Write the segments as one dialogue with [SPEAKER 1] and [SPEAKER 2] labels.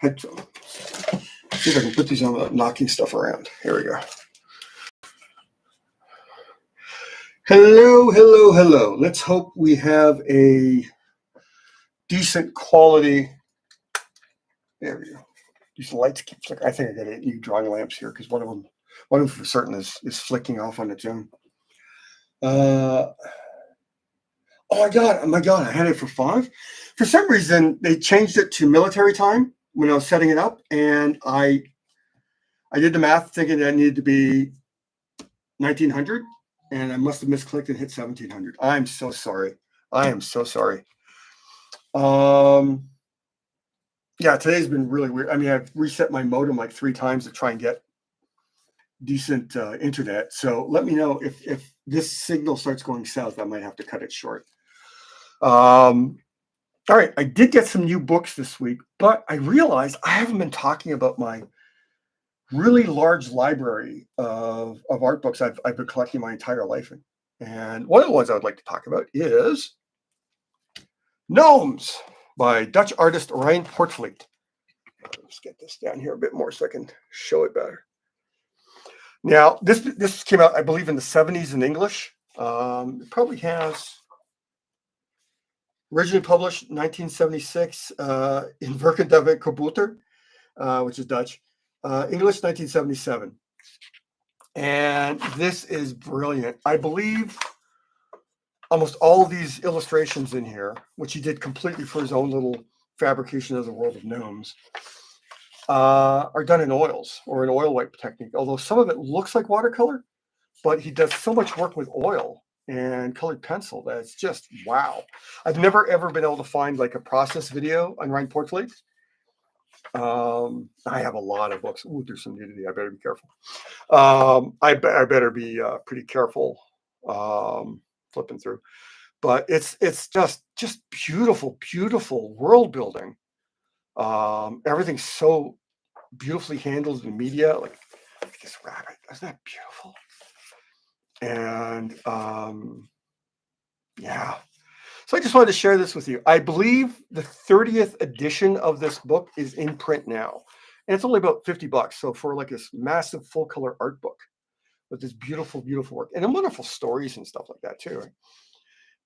[SPEAKER 1] headphones. See if I can put these on without knocking stuff around. Here we go. Hello, hello, hello. Let's hope we have a decent quality. There we go. These lights keep flickering. I think I got 8 new drawing lamps here because one of them for certain is flicking off on its own. Oh my god! I had it for 5. For some reason, they changed it to military time when I was setting it up, and I did the math thinking that it needed to be 1900, and I must have misclicked and hit 1700. I'm so sorry. I am so sorry. Yeah, today's been really weird. I mean, I've reset my modem like 3 times to try and get decent internet. So let me know if this signal starts going south. I might have to cut it short. All right, I did get some new books this week, but I realized I haven't been talking about my really large library of art books I've been collecting my entire life in. And one of the ones I would like to talk about is Gnomes by Dutch artist Ryan Portvliet. Let's get this down here a bit more so I can show it better. Now, this came out, I believe, in the 70s in English. It probably has originally published 1976 in Werkendave Kabouter, which is Dutch. English 1977. And this is brilliant. I believe almost all of these illustrations in here, which he did completely for his own little fabrication of the world of gnomes, are done in oils or an oil wipe technique. Although some of it looks like watercolor, but he does so much work with oil and colored pencil that it's just wow. I've never ever been able to find like a process video on Ryan Portvliet. I have a lot of books. Ooh, there's some nudity. I better be careful. I better be pretty careful flipping through. But it's just beautiful, beautiful world building. Everything's so beautifully handled in media. Like this rabbit, isn't that beautiful? And yeah. So I just wanted to share this with you. I believe the 30th edition of this book is in print now. And it's only about $50. So for like this massive full color art book with this beautiful, beautiful work and wonderful stories and stuff like that too.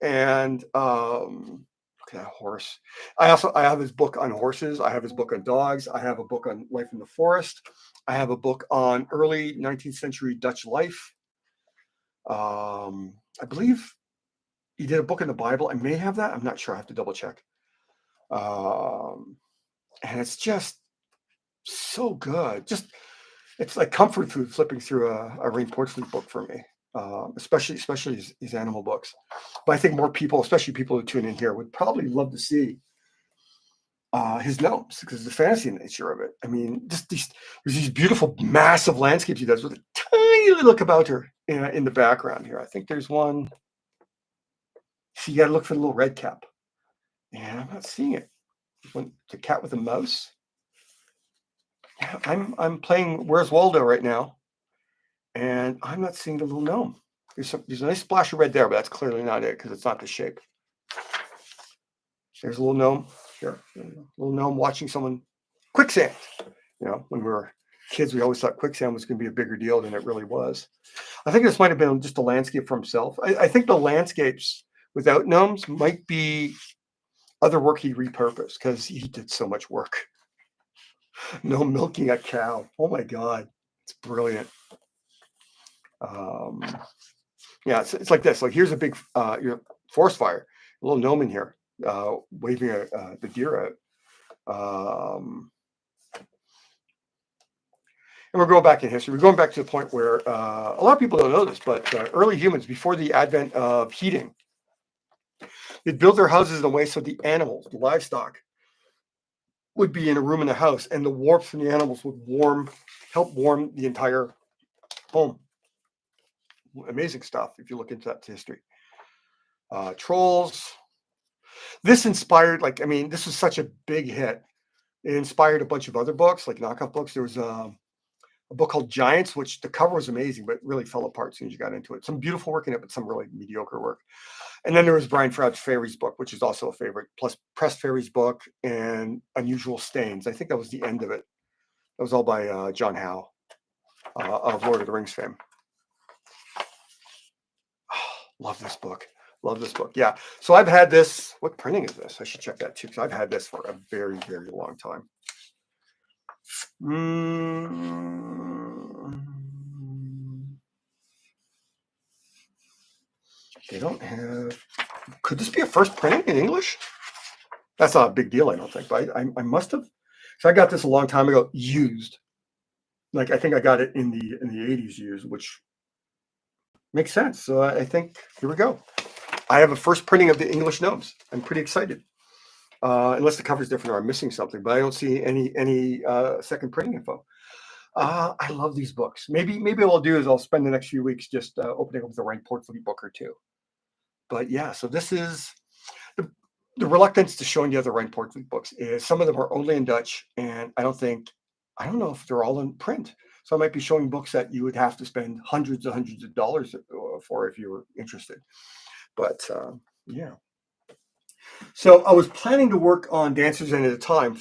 [SPEAKER 1] And look at that horse. I have his book on horses. I have his book on dogs. I have a book on life in the forest. I have a book on early 19th century Dutch life. I believe he did a book in the Bible. I may have that. I'm not sure. I have to double check. And it's just so good. It's like comfort food flipping through a Ryan Portvliet book for me, especially his animal books. But I think more people, especially people who tune in here, would probably love to see his gnomes because of the fantasy nature of it. I mean, there's these beautiful, massive landscapes he does with a tiny little kabouter in the background here. I think there's one. So you got to look for the little red cap. And I'm not seeing it. The cat with a mouse. Yeah, I'm playing Where's Waldo right now, and I'm not seeing the little gnome. There's a nice splash of red there, but that's clearly not it because it's not the shape. There's a little gnome here. A little gnome watching someone quicksand. You know, when we were kids, we always thought quicksand was going to be a bigger deal than it really was. I think this might have been just a landscape for himself. I think the landscapes without gnomes might be other work he repurposed because he did so much work. No milking a cow. Oh my God. It's brilliant. Yeah, it's like this. Like here's a big forest fire. A little gnome in here waving the deer out. And we're going back in history. We're going back to the point where a lot of people don't know this, but early humans, before the advent of heating, they'd build their houses in a way so the animals, the livestock, would be in a room in the house, and the warmth from the animals would help warm the entire home. Amazing stuff if you look into that history. Trolls. This inspired, this was such a big hit. It inspired a bunch of other books, like knockoff books. There was a book called Giants, which the cover was amazing, but really fell apart as soon as you got into it. Some beautiful work in it, but some really mediocre work. And then there was Brian Froud's Fairies book, which is also a favorite, plus Press Fairies book and Unusual Stains. I think that was the end of it. That was all by John Howe of Lord of the Rings fame. Love this book. Love this book. Yeah. So I've had this. What printing is this? I should check that too, because I've had this for a very, very long time. They don't have. Could this be a first printing in English? That's not a big deal, I don't think. But I must have. So I got this a long time ago, used. Like I think I got it in the '80s used, which makes sense. So I think here we go. I have a first printing of the English gnomes. I'm pretty excited. Unless the cover's different or I'm missing something, but I don't see any second printing info. I love these books. Maybe what I'll do is I'll spend the next few weeks just opening up the Rank Portfolio book or two. But yeah, so this is the reluctance to showing the other Rank Portfolio books is some of them are only in Dutch, and I don't know if they're all in print. So I might be showing books that you would have to spend hundreds and hundreds of dollars for if you were interested. But yeah. So I was planning to work on Dancers End at a Time.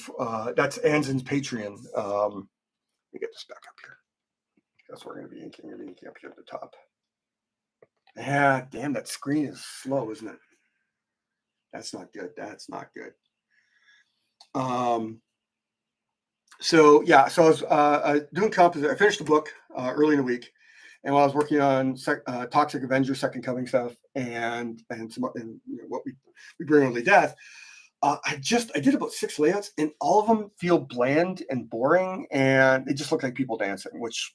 [SPEAKER 1] That's Anzen's Patreon. Let me get this back up here. That's where we're going to be inking. We're going to be inking up here at the top. Yeah, damn, that screen is slow, isn't it? That's not good. That's not good. So yeah, so I was doing composition. I finished the book early in the week, and while I was working on Toxic Avenger, Second Coming stuff, and what we bring only death. I did about 6 layouts, and all of them feel bland and boring, and they just look like people dancing. Which,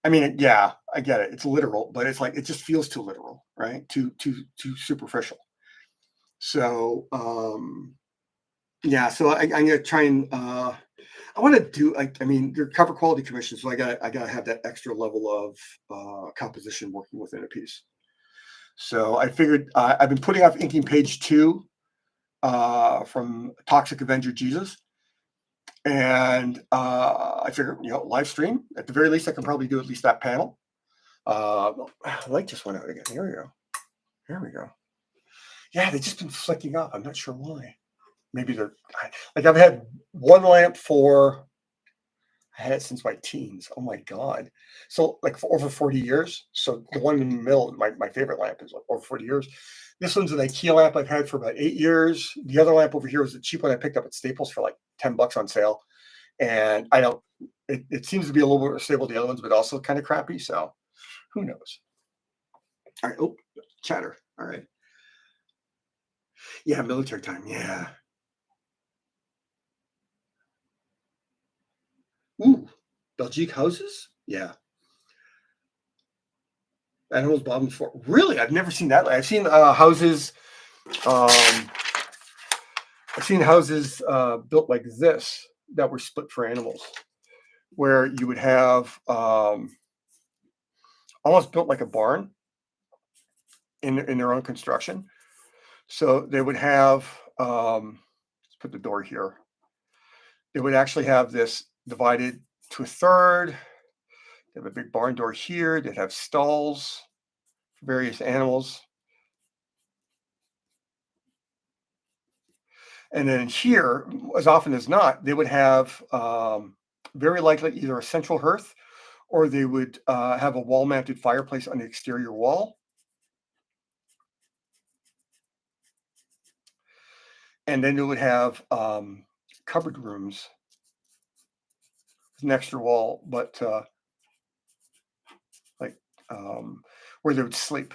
[SPEAKER 1] I mean, yeah, I get it. It's literal, but it's like it just feels too literal, right? Too superficial. So yeah, so I'm gonna try and I want to do I mean, they're cover quality commissions, so I gotta have that extra level of composition working within a piece. So I figured I've been putting off inking page 2 from Toxic Avenger Jesus. And I figured, live stream. At the very least, I can probably do at least that panel. The light just went out again. Here we go. Here we go. Yeah, they've just been flicking up. I'm not sure why. Maybe they're like I've had one lamp I had it since my teens. Oh my God. So like for over 40 years. So the one in the middle, my favorite lamp is like over 40 years. This one's an IKEA lamp I've had for about 8 years. The other lamp over here was a cheap one I picked up at Staples for like $10 on sale. And I don't, it seems to be a little more stable than the other ones, but also kind of crappy. So who knows? All right. Oh, chatter. All right. Yeah, military time. Yeah. Ooh, Belgique houses? Yeah. Animals bobbing before. Really? I've never seen that. I've seen houses. Um, I've seen houses built like this that were split for animals, where you would have almost built like a barn in their own construction. So they would have. Let's put the door here. They would actually have this divided to a third. They have a big barn door here. They'd have stalls for various animals. And then here, as often as not, they would have very likely either a central hearth or they would have a wall-mounted fireplace on the exterior wall. And then they would have cupboard rooms with an extra wall, but like where they would sleep.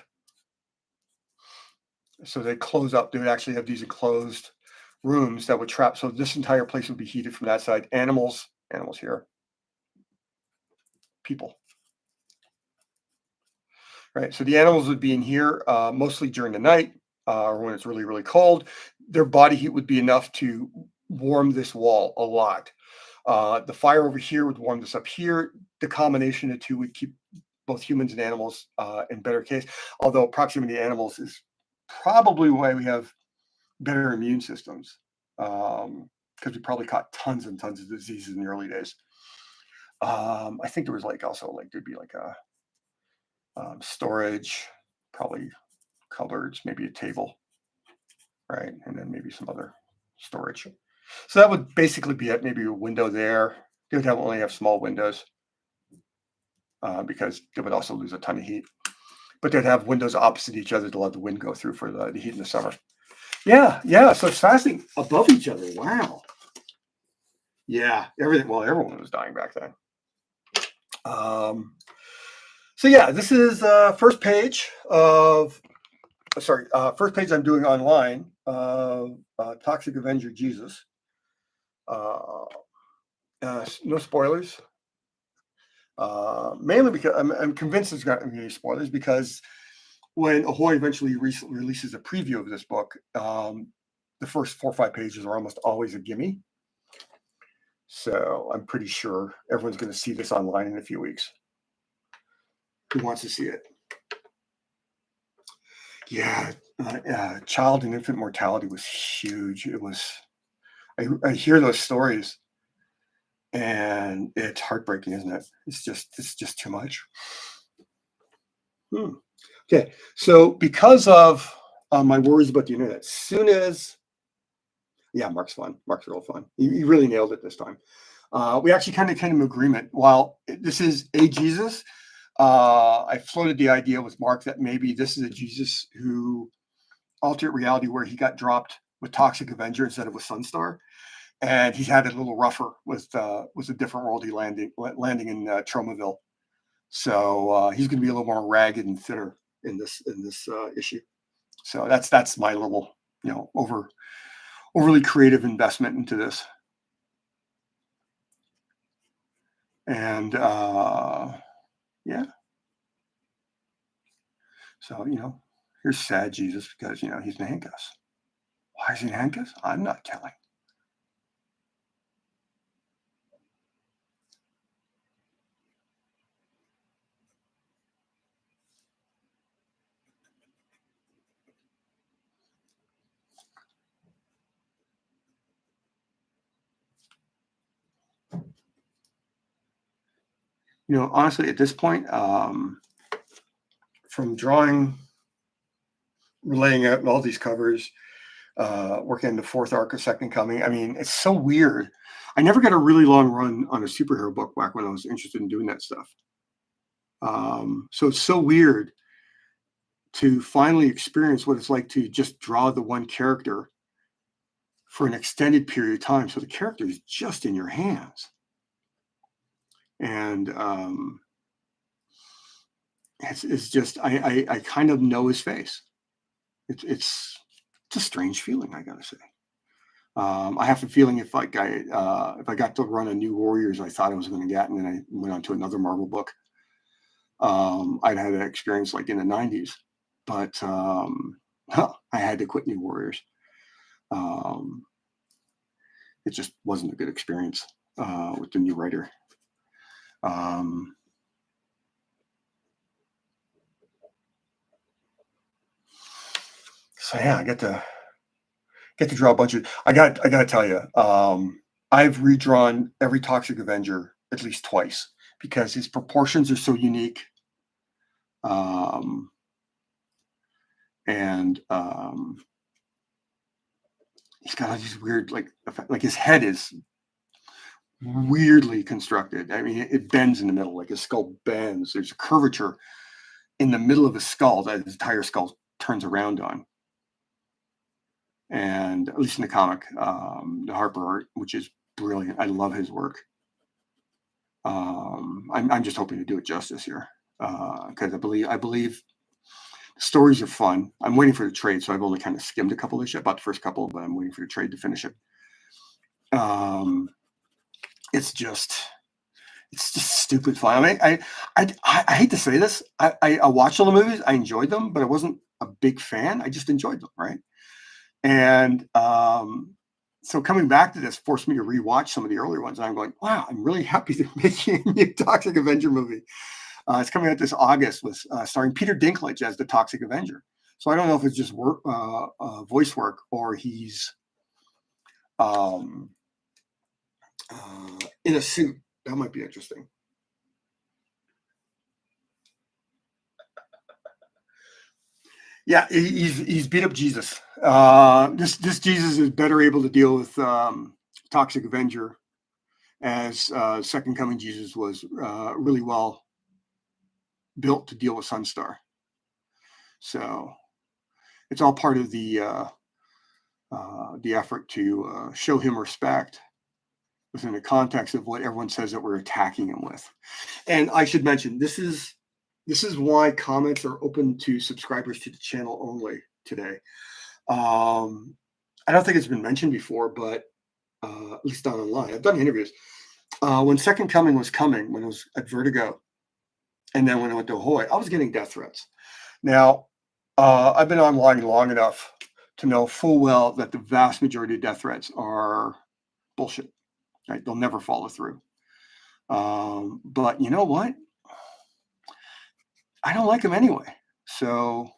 [SPEAKER 1] So they close up. They would actually have these enclosed rooms that would trap. So this entire place would be heated from that side. Animals here. People. Right. So the animals would be in here mostly during the night or when it's really, really cold. Their body heat would be enough to warm this wall a lot. The fire over here would warm this up here. The combination of the two would keep both humans and animals in better case. Although proximity to animals is probably why we have better immune systems because we probably caught tons and tons of diseases in the early days. I think there was like also like there'd be like a storage, probably cupboards, maybe a table, right, and then maybe some other storage. So that would basically be it. Maybe a window there. They would only have small windows because they would also lose a ton of heat. But they'd have windows opposite each other to let the wind go through for the heat in the summer. Yeah, yeah. So it's fascinating. Above each other. Wow. Yeah, everything. Well, everyone was dying back then. So yeah, this is first page of. Sorry, first page I'm doing online. Toxic Avenger Jesus. No spoilers. Mainly because I'm convinced there's not going to be any spoilers because when Ahoy eventually releases a preview of this book, the first 4 or 5 pages are almost always a gimme. So I'm pretty sure everyone's going to see this online in a few weeks. Who wants to see it? Yeah, child and infant mortality was huge. It was. I hear those stories, and it's heartbreaking, isn't it? It's just too much. Okay, so because of my worries about the internet, as soon as Mark's fun. Mark's real fun. He really nailed it this time. We actually kind of came to an agreement. While this is a Jesus, I floated the idea with Mark that maybe this is a Jesus who altered reality, where he got dropped with Toxic Avenger instead of with Sunstar, and he's had it a little rougher with a different world. He landing in Tromaville, so he's going to be a little more ragged and thinner in this issue. So that's my little overly creative investment into this. And yeah. So, here's sad Jesus because, he's in handcuffs. Why is he in handcuffs? I'm not telling. Honestly, at this point, from drawing, laying out all these covers, working on the 4th arc of Second Coming. I mean, it's so weird. I never got a really long run on a superhero book back when I was interested in doing that stuff. So it's so weird to finally experience what it's like to just draw the one character for an extended period of time. So the character is just in your hands. And it's just, I kind of know his face. It's a strange feeling, I gotta say. I have a feeling if I got to run a New Warriors I thought I was going to get, and then I went on to another Marvel book, I'd had that experience like in the 90s. But I had to quit New Warriors. It just wasn't a good experience with the new writer. So yeah, I get to draw a bunch of. I got to tell you, I've redrawn every Toxic Avenger at least twice because his proportions are so unique. And he's got all these weird, like his head is weirdly constructed. I mean, it bends in the middle, like his skull bends. There's a curvature in the middle of his skull that his entire skull turns around on. And at least in the comic, the Harper art, which is brilliant. I love his work. I'm just hoping to do it justice here because I believe the stories are fun. I'm waiting for the trade, so I've only kind of skimmed a couple of issues, about the first couple, but I'm waiting for the trade to finish it. It's just stupid fun. I mean, I hate to say this. I watched all the movies. I enjoyed them, but I wasn't a big fan. I just enjoyed them, right? And so coming back to this forced me to rewatch some of the earlier ones. And I'm going, wow, I'm really happy they're making a new Toxic Avenger movie. It's coming out this August with starring Peter Dinklage as the Toxic Avenger. So I don't know if it's just voice work or he's in a suit. That might be interesting. Yeah, he's beat up Jesus. This Jesus is better able to deal with toxic Avenger, as Second Coming Jesus was really well built to deal with Sunstar. So it's all part of the effort to show him respect within the context of what everyone says that we're attacking him with. And I should mention, this is why comments are open to subscribers to the channel only today. I don't think it's been mentioned before, but at least not online. I've done interviews. When Second Coming was coming, when it was at Vertigo, and then when I went to Ahoy, I was getting death threats. Now, I've been online long enough to know full well that the vast majority of death threats are bullshit. Right? They'll never follow through. But you know what? I don't like them anyway. So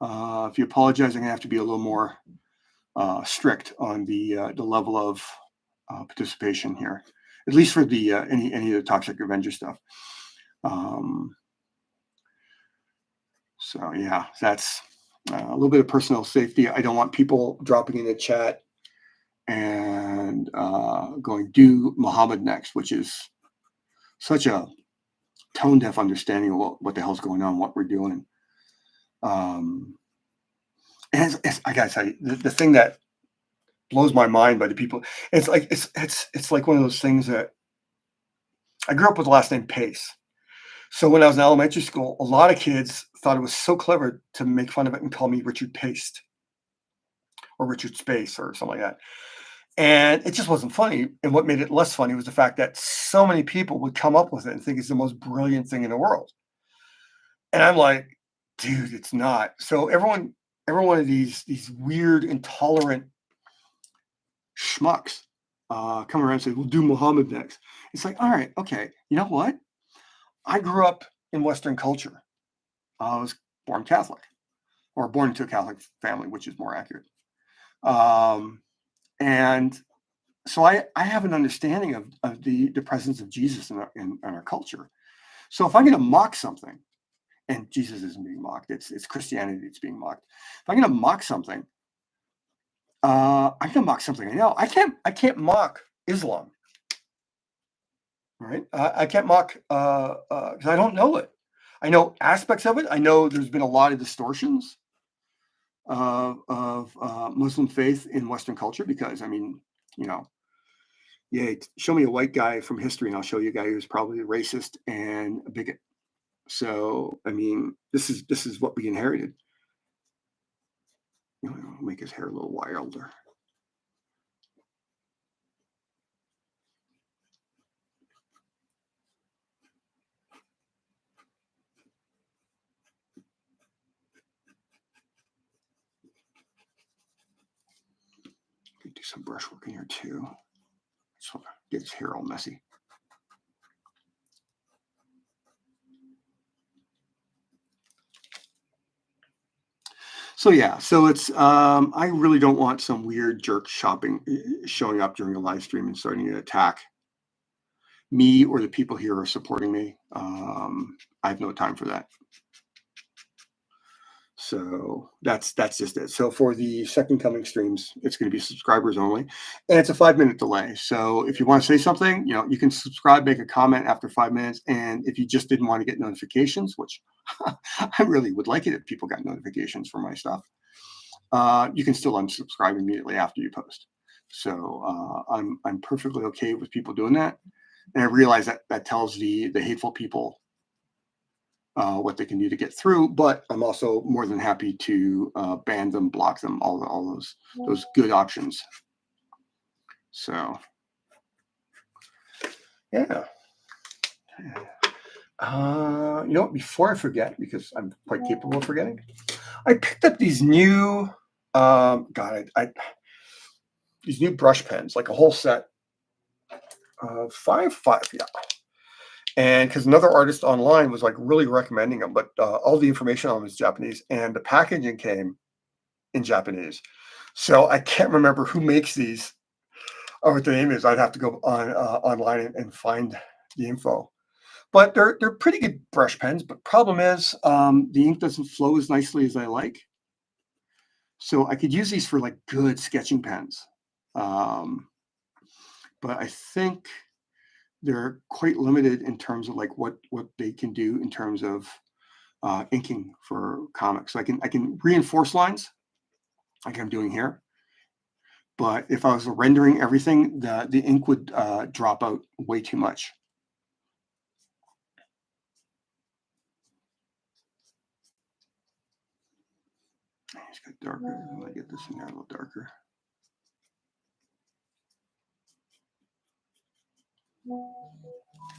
[SPEAKER 1] if you apologize, I'm gonna have to be a little more strict on the level of participation here, at least for the any of the Toxic Avenger stuff. So yeah, that's a little bit of personal safety. I don't want people dropping in the chat and going, do Muhammad next, which is such a tone deaf understanding of what the hell's going on, what we're doing. And I gotta tell you, the thing that blows my mind by the people, it's like one of those things that I grew up with the last name Pace. So when I was in elementary school, a lot of kids thought it was so clever to make fun of it and call me Richard Paste or Richard Space or something like that. And it just wasn't funny. And what made it less funny was the fact that so many people would come up with it and think it's the most brilliant thing in the world. And I'm like, dude, it's not. So every one of these weird, intolerant schmucks come around and say, we'll do Muhammad next. It's like, all right, okay. You know what? I grew up in Western culture. I was born Catholic, or born into a Catholic family, which is more accurate. And so I have an understanding of the presence of Jesus in our culture. So if I'm going to mock something, and Jesus isn't being mocked, it's Christianity that's being mocked. If I'm going to mock something, I'm going to mock something I know. I can't mock Islam, right? I can't mock because I don't know it. I know aspects of it. I know there's been a lot of distortions of Muslim faith in Western culture because, I mean, you know, yeah, show me a white guy from history and I'll show you a guy who's probably racist and a bigot. So, I mean, this is what we inherited. You know, make his hair a little wilder. Could do some brushwork in here too. Just want to get his hair all messy. So yeah, so it's I really don't want some weird jerk showing up during a live stream and starting to attack me or the people here are supporting me. I have no time for that. So that's just it. So for the Second Coming streams, it's going to be subscribers only, and it's a 5-minute delay. So if you want to say something, you know, you can subscribe, make a comment after 5 minutes, and if you just didn't want to get notifications, which I really would like it if people got notifications for my stuff, you can still unsubscribe immediately after you post. So I'm perfectly okay with people doing that, and I realize that tells the hateful people what they can do to get through. But I'm also more than happy to ban them, block them, all those good options. So yeah. You know what? Before I forget, because I'm quite capable of forgetting, I picked up these new these new brush pens, like a whole set of five, yeah. And because another artist online was like really recommending them, but all the information on them is Japanese, and the packaging came in Japanese. So I can't remember who makes these or what the name is. I'd have to go on online and find the info. But they're pretty good brush pens. But problem is, the ink doesn't flow as nicely as I like. So I could use these for like good sketching pens. Um, but I think they're quite limited in terms of like what they can do in terms of inking for comics. So I can reinforce lines like I'm doing here. But if I was rendering everything, the ink would drop out way too much. It's got darker. Let me get this in there a little darker.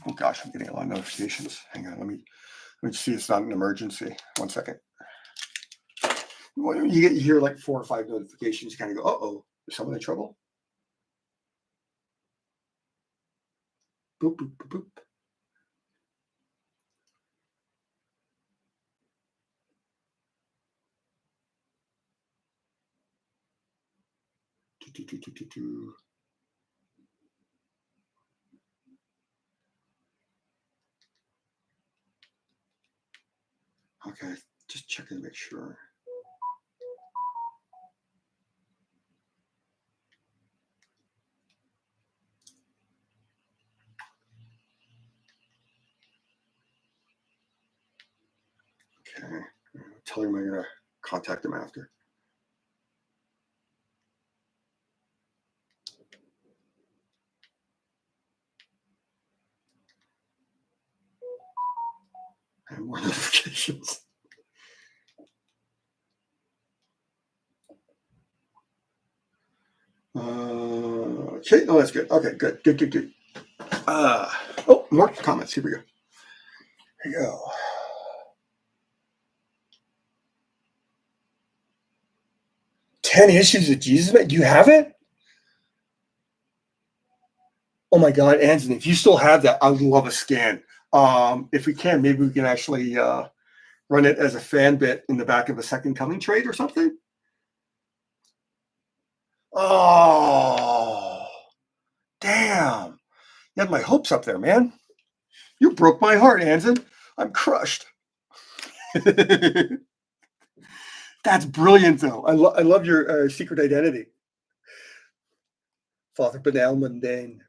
[SPEAKER 1] Oh gosh, I'm getting a lot of notifications. Hang on, let me see. It's not an emergency. 1 second. When you hear like 4 or 5 notifications, you kind of go, "Uh-oh, is someone in trouble?" Boop boop boop boop. Do, do, do, do, do. Okay, just checking to make sure. Okay, tell him I'm gonna contact him after. And more notifications. Okay, no, that's good. Okay, good, good, good, good. Oh, more comments. Here we go. Here we go. 10 issues of Jesus Man. Do you have it? Oh my God, Anthony, if you still have that, I would love a scan. If we can, maybe we can actually run it as a fan bit in the back of a Second Coming trade or something. Oh, damn. You had my hopes up there, man. You broke my heart, Anson. I'm crushed. That's brilliant, though. I love your secret identity. Father Banal Mundane.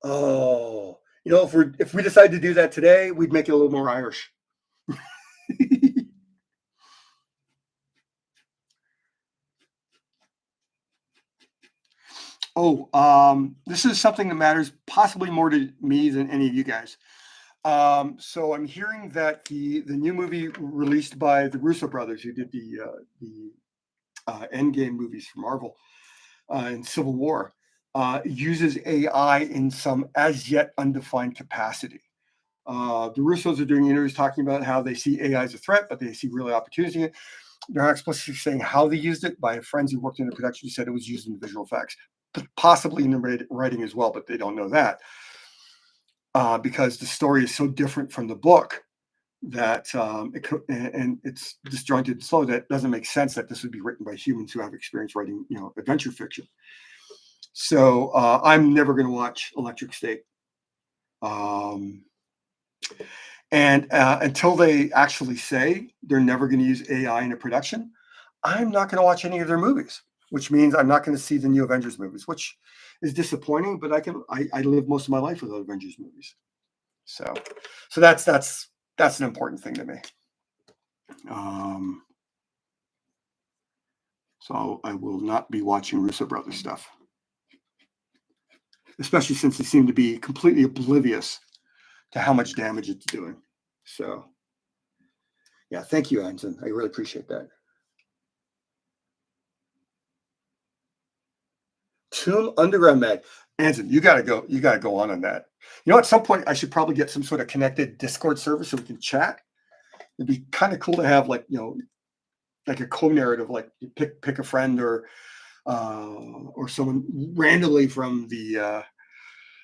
[SPEAKER 1] Oh, if we decide to do that today, we'd make it a little more Irish. Oh, this is something that matters possibly more to me than any of you guys. So I'm hearing that the new movie released by the Russo brothers, who did the Endgame movies for Marvel and Civil War, uses AI in some as yet undefined capacity. The Russos are doing interviews talking about how they see AI as a threat, but they see really opportunity in it. They're not explicitly saying how they used it. By friends who worked in the production, said it was used in visual effects, but possibly in the writing as well, but they don't know that because the story is so different from the book that and it's disjointed and slow that it doesn't make sense that this would be written by humans who have experience writing, adventure fiction. So I'm never going to watch Electric State. Um, And until they actually say they're never going to use AI in a production, I'm not going to watch any of their movies, which means I'm not going to see the new Avengers movies, which is disappointing. But I live most of my life without Avengers movies, so that's an important thing to me. Um, so I will not be watching Russo Brothers stuff, especially since they seem to be completely oblivious to how much damage it's doing. So yeah, thank you, Anson. I really appreciate that. Tomb Underground Mag. Anson, you gotta go. You gotta go on that. At some point, I should probably get some sort of connected Discord server so we can chat. It'd be kind of cool to have like a co-narrative, like you pick a friend or someone randomly from the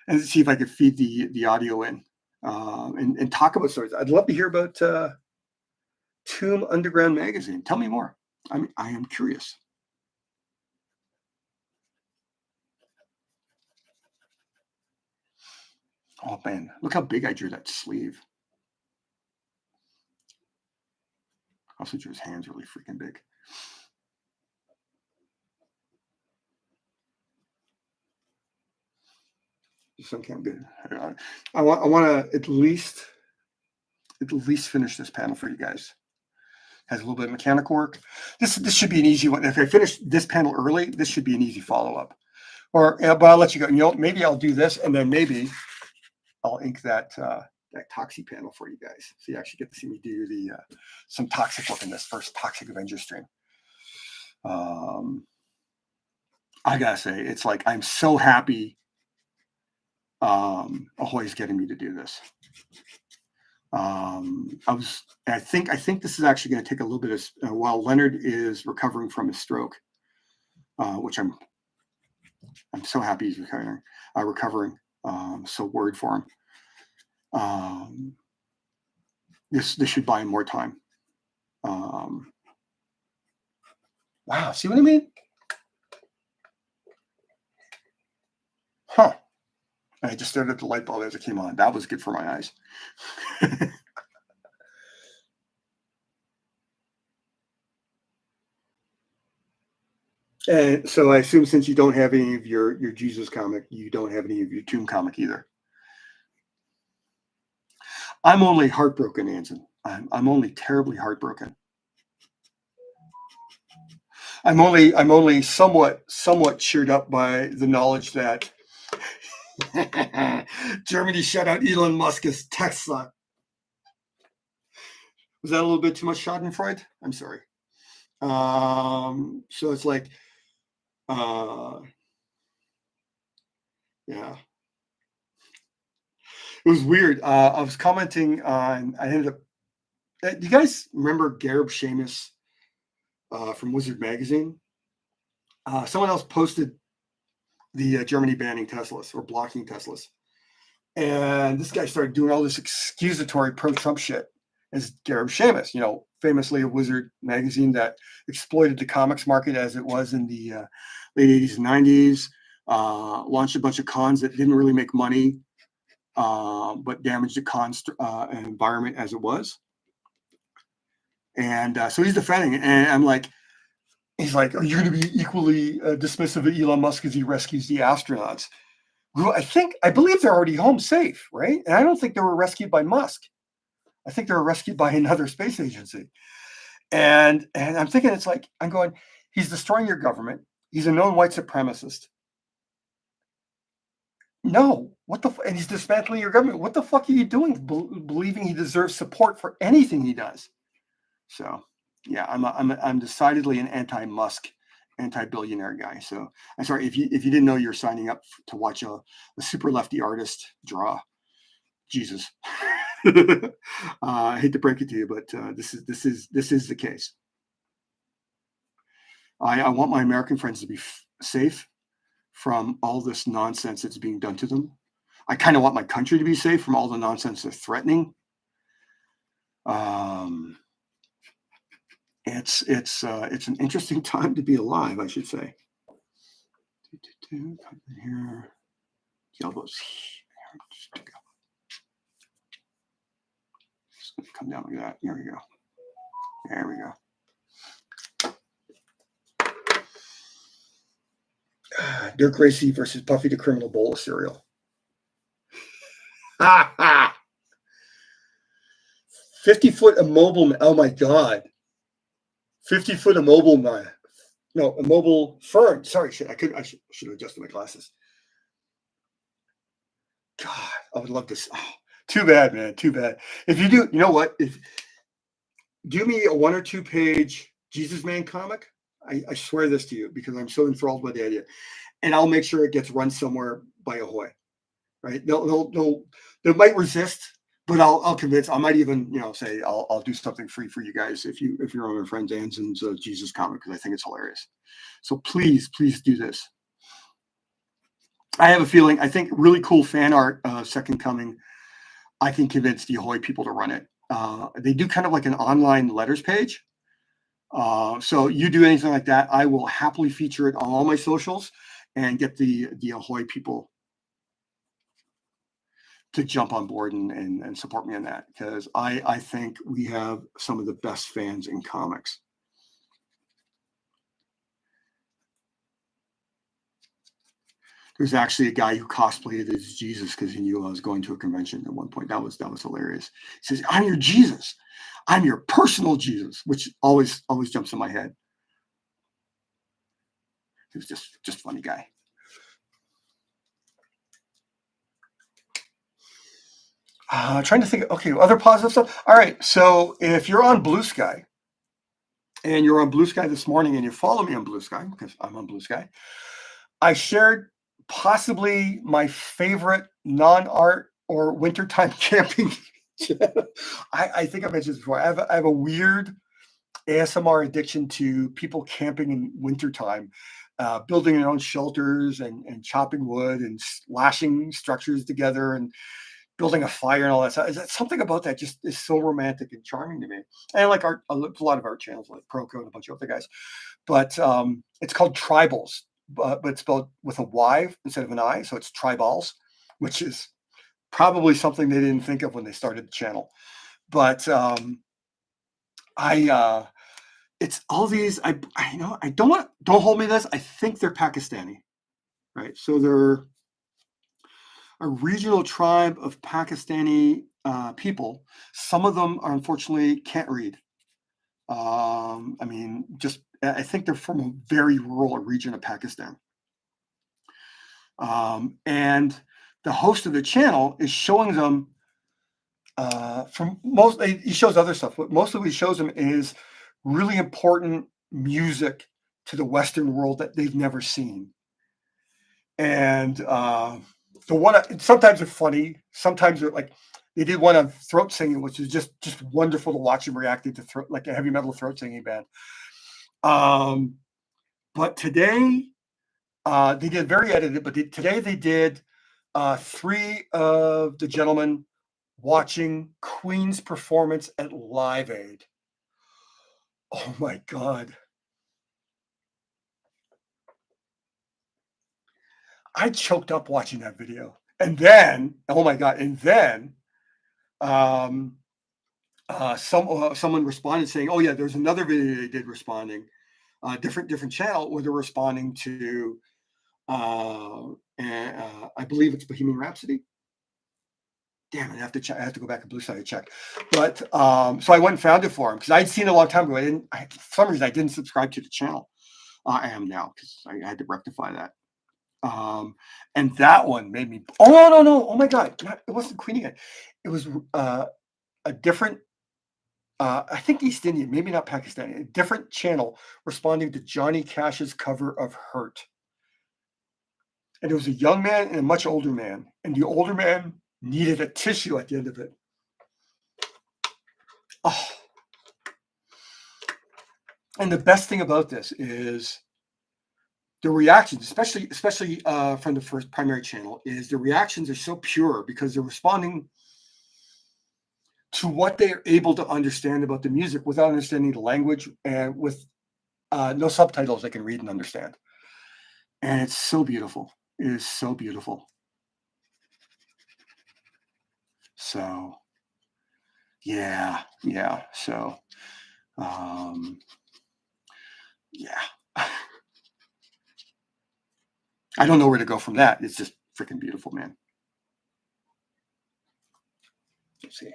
[SPEAKER 1] and see if I could feed the audio in and talk about stories. I'd love to hear about Tomb Underground Magazine. Tell me more. I am curious. Oh man, look how big I drew that sleeve. Also, his hand's really freaking big. Some can't good. I want to at least finish this panel for you guys. Has a little bit of mechanical work. This should be an easy one. If I finish this panel early, this should be an easy follow-up. Or, but I'll let you go. You know, maybe I'll do this, and then maybe I'll ink that Toxic panel for you guys, so you actually get to see me do the some Toxic work in this first Toxic Avenger stream. I gotta say, it's like I'm so happy Ahoy's getting me to do this. I think this is actually going to take a little bit of while Leonard is recovering from his stroke, which I'm so happy he's recovering. So worried for him. This should buy him more time. Wow, see what I mean? Huh. I just stared at the light bulb as it came on. That was good for my eyes. And so I assume since you don't have any of your Jesus comic, you don't have any of your Tomb comic either. I'm only heartbroken, Anson. I'm only terribly heartbroken. I'm only somewhat cheered up by the knowledge that Germany shut out Elon Musk's Tesla. Was that a little bit too much Schadenfreude? I'm sorry. So it's like, yeah. It was weird. I was commenting on, I ended up, do you guys remember Gareb Shamus from Wizard Magazine? Someone else posted the Germany banning Teslas or blocking Teslas. And this guy started doing all this excusatory pro-Trump shit as Gareb Shamus, you know, famously a Wizard magazine that exploited the comics market as it was in the late 80s and 90s, launched a bunch of cons that didn't really make money, but damaged the con environment as it was. And so he's defending it. And I'm like, he's like, are you going to be equally dismissive of Elon Musk as he rescues the astronauts? Well, I believe they're already home safe, right? And I don't think they were rescued by Musk. I think they were rescued by another space agency. And I'm thinking, it's like, I'm going, he's destroying your government. He's a known white supremacist. No, and he's dismantling your government. What the fuck are you doing, believing he deserves support for anything he does? So, yeah, I'm decidedly an anti-Musk, anti-billionaire guy. So I'm sorry if you didn't know you're signing up to watch a super lefty artist draw. Jesus, I hate to break it to you, but this is the case. I want my American friends to be safe from all this nonsense that's being done to them. I kind of want my country to be safe from all the nonsense they're threatening. It's an interesting time to be alive, I should say. Here, elbows here. Just gonna come down like that. Here we go. There we go. Dirk Gracie versus Puffy the Criminal Bowl of cereal. 50-foot immobile. Oh my God. 50-foot immobile man. No, immobile fern. Sorry, shit. I should have adjusted my glasses. God, I would love this. Oh, too bad, man. Too bad. If you do, you know what? If do me a 1 or 2 page Jesus Man comic, I swear this to you because I'm so enthralled by the idea, and I'll make sure it gets run somewhere by Ahoy. Right? They might resist, but I'll convince. I might even say I'll do something free for you guys if you're on my friend Anson's Jesus comic because I think it's hilarious. So please do this. I have a feeling. I think really cool fan art. Second Coming. I can convince the Ahoy people to run it. They do kind of like an online letters page. So you do anything like that, I will happily feature it on all my socials and get the Ahoy people. to jump on board and support me in that, because I think we have some of the best fans in comics. There's actually a guy who cosplayed as Jesus because he knew I was going to a convention at one point. That was hilarious. He says, "I'm your Jesus. I'm your personal Jesus," which always jumps in my head. He was just funny guy. Trying to think. Okay, other positive stuff. All right. So if you're on Bluesky and you're on Bluesky this morning and you follow me on Bluesky, because I'm on Bluesky, I shared possibly my favorite non-art or wintertime camping. I think I mentioned this before. I have a weird ASMR addiction to people camping in wintertime, building their own shelters and chopping wood and slashing structures together and building a fire and all that stuff. Something about that just is so romantic and charming to me. And like art, a lot of art channels like Proco and a bunch of other guys. But it's called Tribals, but it's spelled with a Y instead of an I. So it's Tribals, which is probably something they didn't think of when they started the channel. But it's all these. I don't hold me to this. I think they're Pakistani, right? So they're a regional tribe of Pakistani people. Some of them are unfortunately can't read. I mean, I think they're from a very rural region of Pakistan. And the host of the channel is showing them he shows other stuff, but mostly what he shows them is really important music to the Western world that they've never seen. And the one, sometimes they're funny, sometimes they're like, they did one on throat singing, which is just wonderful to watch him reacting to throat, like a heavy metal throat singing band. But today they did very edited, but today they did 3 of the gentlemen watching Queen's performance at Live Aid. Oh my God. I choked up watching that video. And then, oh my God, and then someone responded saying, "Oh yeah, there's another video they did responding, different channel where they're responding to, I believe it's Bohemian Rhapsody." Damn it, I have to check. I have to go back to Bluesky to check. But so I went and found it for him because I'd seen it a long time ago. For some reason, I didn't subscribe to the channel. I am now because I had to rectify that. And that one made me. Oh no! Oh my God! It wasn't Queen again. It was a different. I think East Indian, maybe not Pakistani. A different channel responding to Johnny Cash's cover of "Hurt." And it was a young man and a much older man, and the older man needed a tissue at the end of it. Oh. And the best thing about this is the reactions, especially from the first primary channel, is the reactions are so pure because they're responding to what they're able to understand about the music without understanding the language and with no subtitles they can read and understand. And it's so beautiful. It is so beautiful. So, yeah. So, yeah. I don't know where to go from that. It's just freaking beautiful, man. Let's see.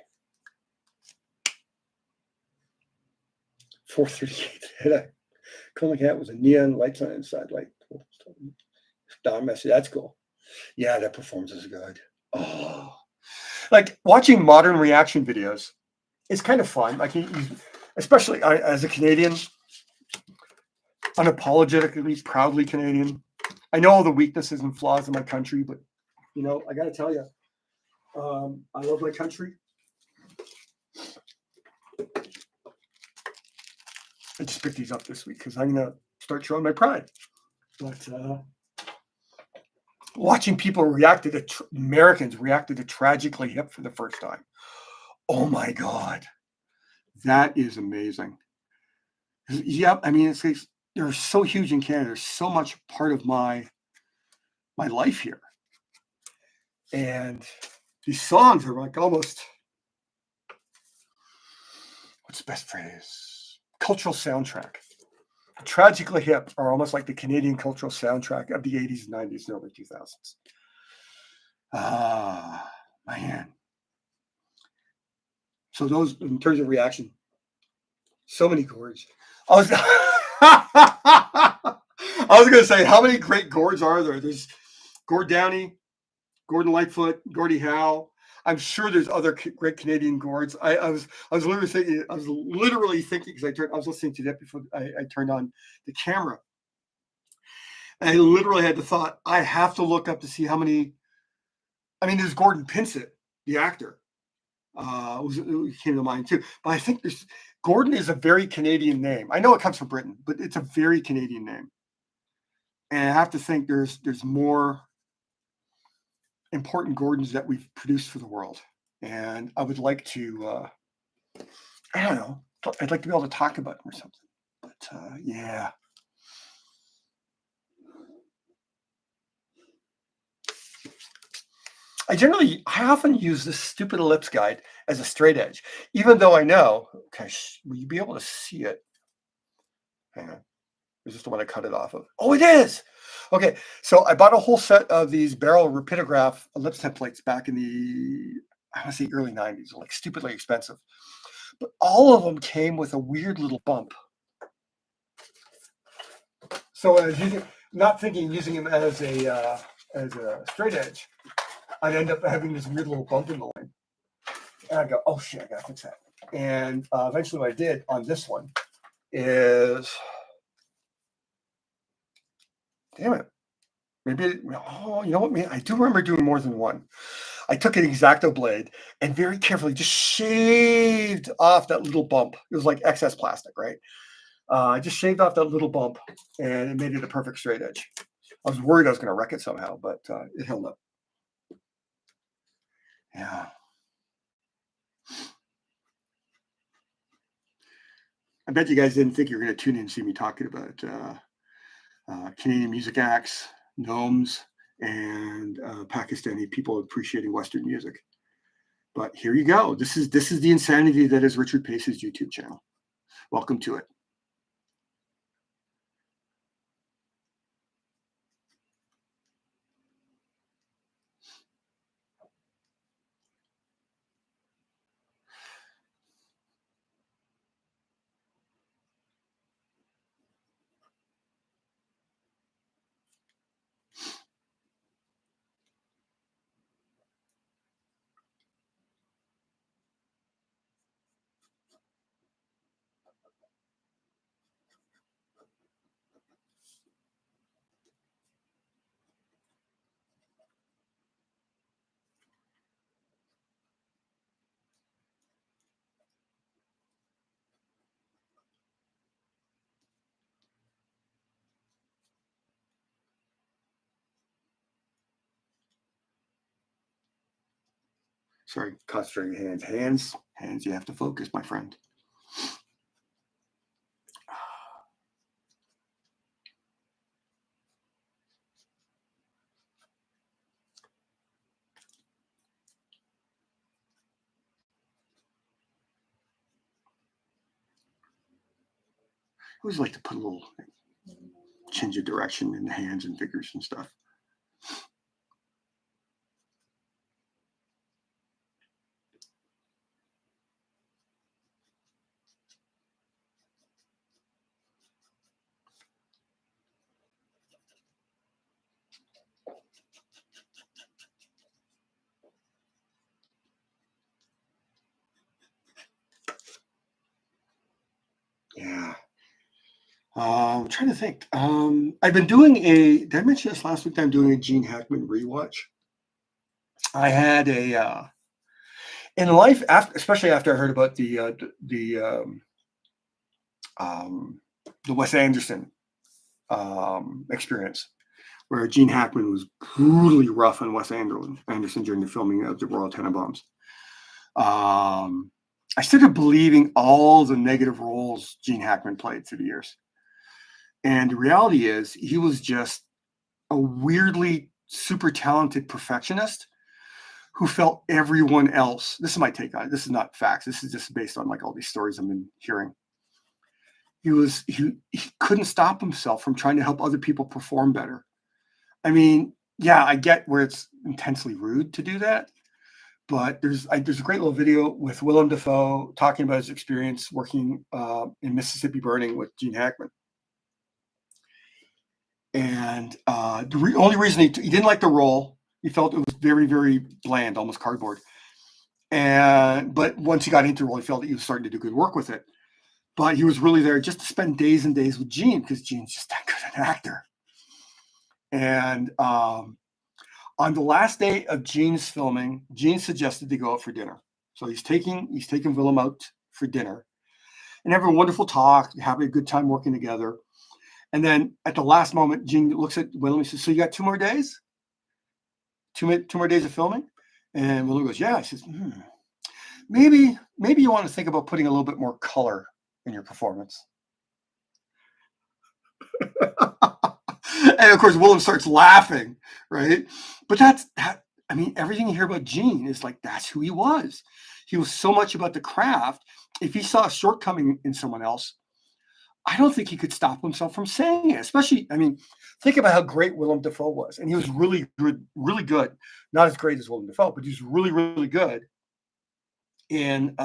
[SPEAKER 1] 438. Comic hat was a neon lights on the inside, like star message. That's cool. Yeah, that performance is good. Oh, like watching modern reaction videos is kind of fun. Like, especially as a Canadian, unapologetically, proudly Canadian. I know all the weaknesses and flaws in my country, but I got to tell you, I love my country. I just picked these up this week because I'm gonna start showing my pride. But watching people Americans reacted to Tragically Hip for the first time. Oh my God, that is amazing. Yeah, I mean, they're so huge in Canada. They're so much part of my life here. And these songs are like almost, what's the best phrase? Cultural soundtrack. Tragically Hip are almost like the Canadian cultural soundtrack of the 80s, 90s, and early 2000s. Ah, man. So those, in terms of reaction, so many chords. I was, I was going to say, how many great Gords are there? There's Gord Downey, Gordon Lightfoot, Gordie Howe. I'm sure there's other great Canadian Gords. I was literally thinking because I was listening to that before I turned on the camera. I literally had the thought, I have to look up to see how many. I mean, there's Gordon Pinsett, the actor, it came to mind too. But I think Gordon is a very Canadian name. I know it comes from Britain, but it's a very Canadian name. And I have to think there's more important Gordons that we've produced for the world. And I would like to, I don't know, I'd like to be able to talk about them or something. But yeah. I often use this stupid ellipse guide as a straight edge, even though I know, okay, will you be able to see it? Hang on. Is this the one I cut it off of? Oh, it is. Okay, so I bought a whole set of these barrel rapidograph ellipse templates back in the, I want to say early 90s, like stupidly expensive. But all of them came with a weird little bump. So I was not thinking using them as a straight edge, I'd end up having this weird little bump in the line. And I go, oh shit, I gotta fix that. And eventually what I did on this one is, damn it. Maybe, you know what, man? I do remember doing more than one. I took an X-Acto blade and very carefully just shaved off that little bump. It was like excess plastic, right? I just shaved off that little bump and it made it a perfect straight edge. I was worried I was going to wreck it somehow, but it held up. Yeah. I bet you guys didn't think you were going to tune in and see me talking about Canadian music acts, gnomes, and Pakistani people appreciating Western music. But here you go. This is the insanity that is Richard Pace's YouTube channel. Welcome to it. Sorry, concentrating hands. Hands, you have to focus, my friend. I always like to put a little change of direction in the hands and fingers and stuff. Yeah. I'm trying to think. I've been doing did I mention this last week? I'm doing a Gene Hackman rewatch. I had in life, especially after I heard about the Wes Anderson experience, where Gene Hackman was brutally rough on Wes Anderson during the filming of the Royal Tenenbaums. I started believing all the negative roles Gene Hackman played through the years. And the reality is he was just a weirdly super talented perfectionist who felt everyone else. This is my take on it. This is not facts. This is just based on like all these stories I've been hearing. He couldn't stop himself from trying to help other people perform better. I mean, yeah, I get where it's intensely rude to do that, but there's a great little video with Willem Dafoe talking about his experience working in Mississippi Burning with Gene Hackman. And the only reason he didn't like the role, he felt it was very, very bland, almost cardboard. But once he got into the role, he felt that he was starting to do good work with it. But he was really there just to spend days and days with Gene because Gene's just that good an actor. And on the last day of Gene's filming, Gene suggested they go out for dinner. So he's taking Willem out for dinner and having a wonderful talk, having a good time working together. And then at the last moment, Gene looks at Willem and says, "So you got 2 more days? 2 more days of filming?" And Willem goes, "Yeah." He says, maybe you want to think about putting a little bit more color in your performance." And of course, Willem starts laughing, right? But I mean, everything you hear about Gene is like, that's who he was. He was so much about the craft. If he saw a shortcoming in someone else, I don't think he could stop himself from saying it. Especially, I mean, think about how great Willem Dafoe was. And he was really good, really good. Not as great as Willem Dafoe, but he's really, really good in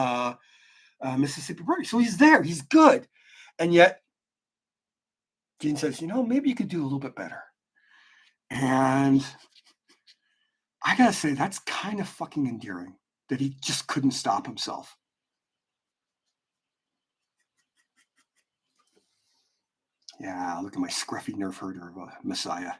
[SPEAKER 1] Mississippi Burning. So he's there. He's good. And yet, Gene says, maybe you could do a little bit better. And I got to say, that's kind of fucking endearing that he just couldn't stop himself. Yeah, look at my scruffy nerf herder of a Messiah.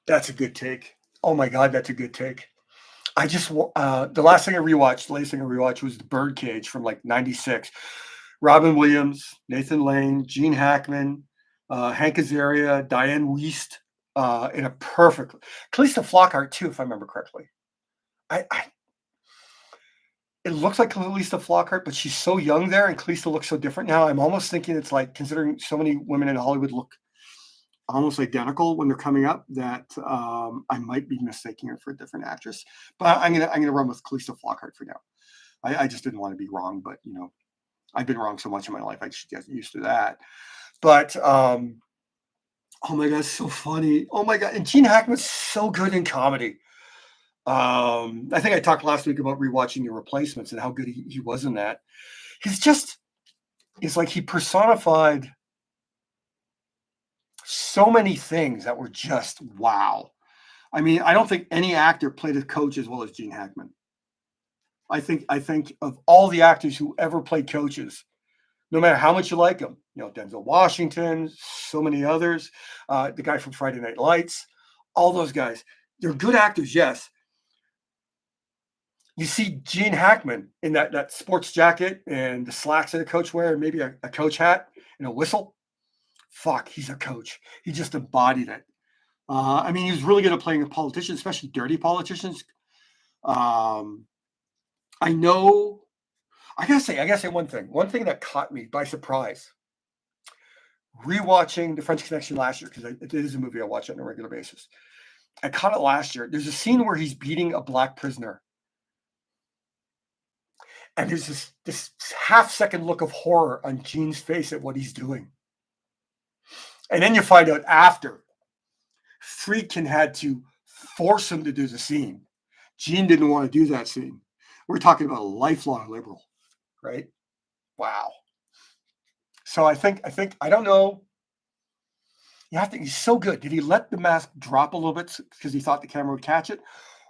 [SPEAKER 1] That's a good take. Oh my God, that's a good take. I just the latest thing I rewatched was The Birdcage from like '96. Robin Williams, Nathan Lane, Gene Hackman, Hank Azaria, Diane Wiest, in a perfect. Calista Flockhart too, if I remember correctly. It looks like Calista Flockhart, but she's so young there, and Calista looks so different now. I'm almost thinking it's like, considering so many women in Hollywood look almost identical when they're coming up, that I might be mistaking her for a different actress. But I'm gonna run with Calista Flockhart for now. I just didn't want to be wrong, but I've been wrong so much in my life, I should get used to that. But oh my God, it's so funny. Oh my God, and Gene Hackman's so good in comedy. I think I talked last week about rewatching The Replacements and how good he was in that. It's like he personified so many things that were just wow. I mean, I don't think any actor played a coach as well as Gene Hackman. I think of all the actors who ever played coaches, no matter how much you like them, Denzel Washington, so many others, the guy from Friday Night Lights, all those guys, they're good actors, yes. You see Gene Hackman in that sports jacket and the slacks that a coach wear, and maybe a coach hat and a whistle. Fuck, he's a coach. He just embodied it. I mean, he was really good at playing a politician, especially dirty politicians. I know. I gotta say one thing. One thing that caught me by surprise. Rewatching The French Connection last year, because it is a movie I watch on a regular basis. I caught it last year. There's a scene where he's beating a black prisoner. And there's this half-second look of horror on Gene's face at what he's doing. And then you find out after, Friedkin had to force him to do the scene. Gene didn't want to do that scene. We're talking about a lifelong liberal, right? Wow. So I don't know. He's so good. Did he let the mask drop a little bit because he thought the camera would catch it?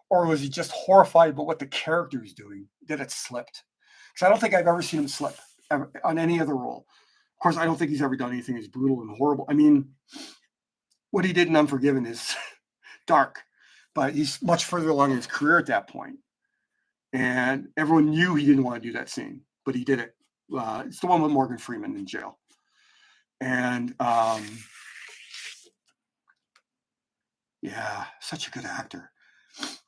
[SPEAKER 1] Or was he just horrified about what the character is doing that it slipped? Because I don't think I've ever seen him slip ever, on any other role. Of course, I don't think he's ever done anything as brutal and horrible. I mean, what he did in Unforgiven is dark, but he's much further along in his career at that point. And everyone knew he didn't want to do that scene, but he did it. It's the one with Morgan Freeman in jail. And yeah, such a good actor.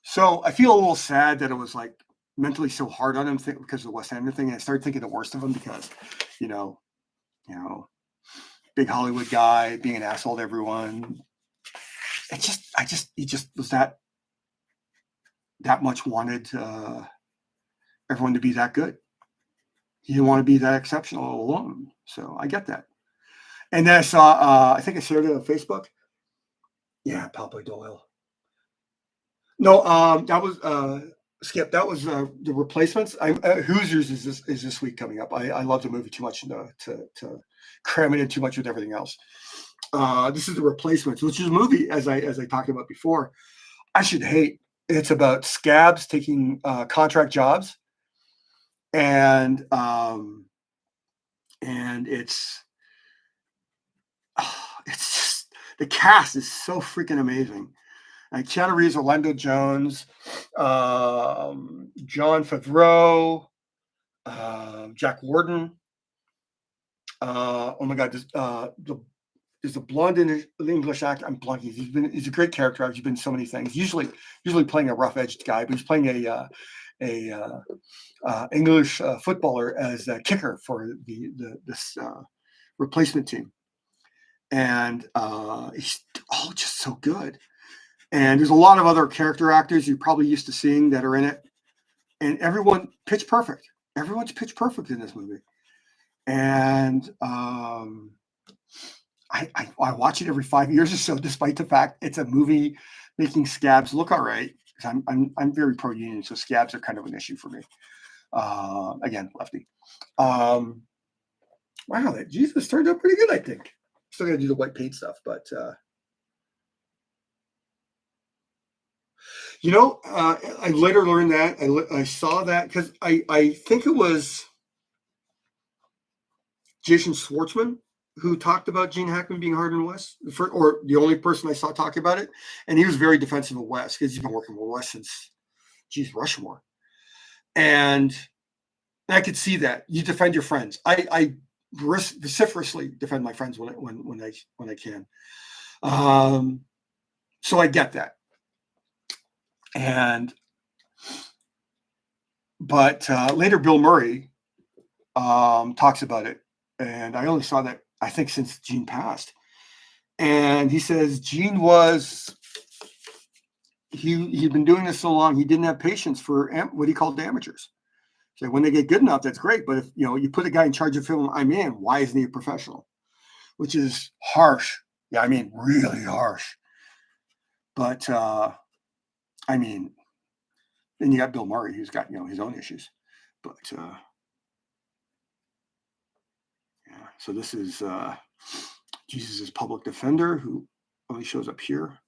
[SPEAKER 1] So I feel a little sad that it was like mentally so hard on him because of the Wes Anderson thing. And I started thinking the worst of him because, you know, big Hollywood guy being an asshole to everyone. He just was that much wanted everyone to be that good. He didn't want to be that exceptional alone. So I get that. And then I saw, I think I shared it on Facebook. Yeah, Palpy Doyle. No, that was Skip. That was the Replacements. Hoosiers is this week coming up. I love the movie too much to cram it in too much with everything else. This is the Replacements, which is a movie as I talked about before. I should hate. It's about scabs taking contract jobs, and it's just the cast is so freaking amazing. Like Keanu Reeves, Orlando Jones, John Favreau, Jack Warden. Oh my God, there's a blonde English actor. I'm blanking. He's a great character actor. He's been in so many things. Usually playing a rough-edged guy, but he's playing a English footballer as a kicker for this replacement team, and he's just so good. And there's a lot of other character actors you're probably used to seeing that are in it, and everyone pitch perfect. Everyone's pitch perfect in this movie, and I watch it every 5 years or so, despite the fact it's a movie making scabs look all right. I'm very pro union, so scabs are kind of an issue for me. Again, lefty. Wow, that Jesus turned out pretty good. I think still got to do the white paint stuff, but I later learned that I saw that because I think it was Jason Schwartzman who talked about Gene Hackman being hard on Wes, or the only person I saw talk about it, and he was very defensive of Wes because he's been working with Wes since Rushmore, and I could see that you defend your friends. I vociferously defend my friends when I can. So I get that. But later Bill Murray talks about it, and I only saw that I think since Gene passed, and he says Gene he'd been doing this so long he didn't have patience for what he called amateurs. So when they get good enough, that's great, but if you put a guy in charge of film, why isn't he a professional? Which is harsh. Yeah, I mean really harsh. But then you got Bill Murray, who's got his own issues. But yeah, so this is Jesus' public defender, who only shows up here.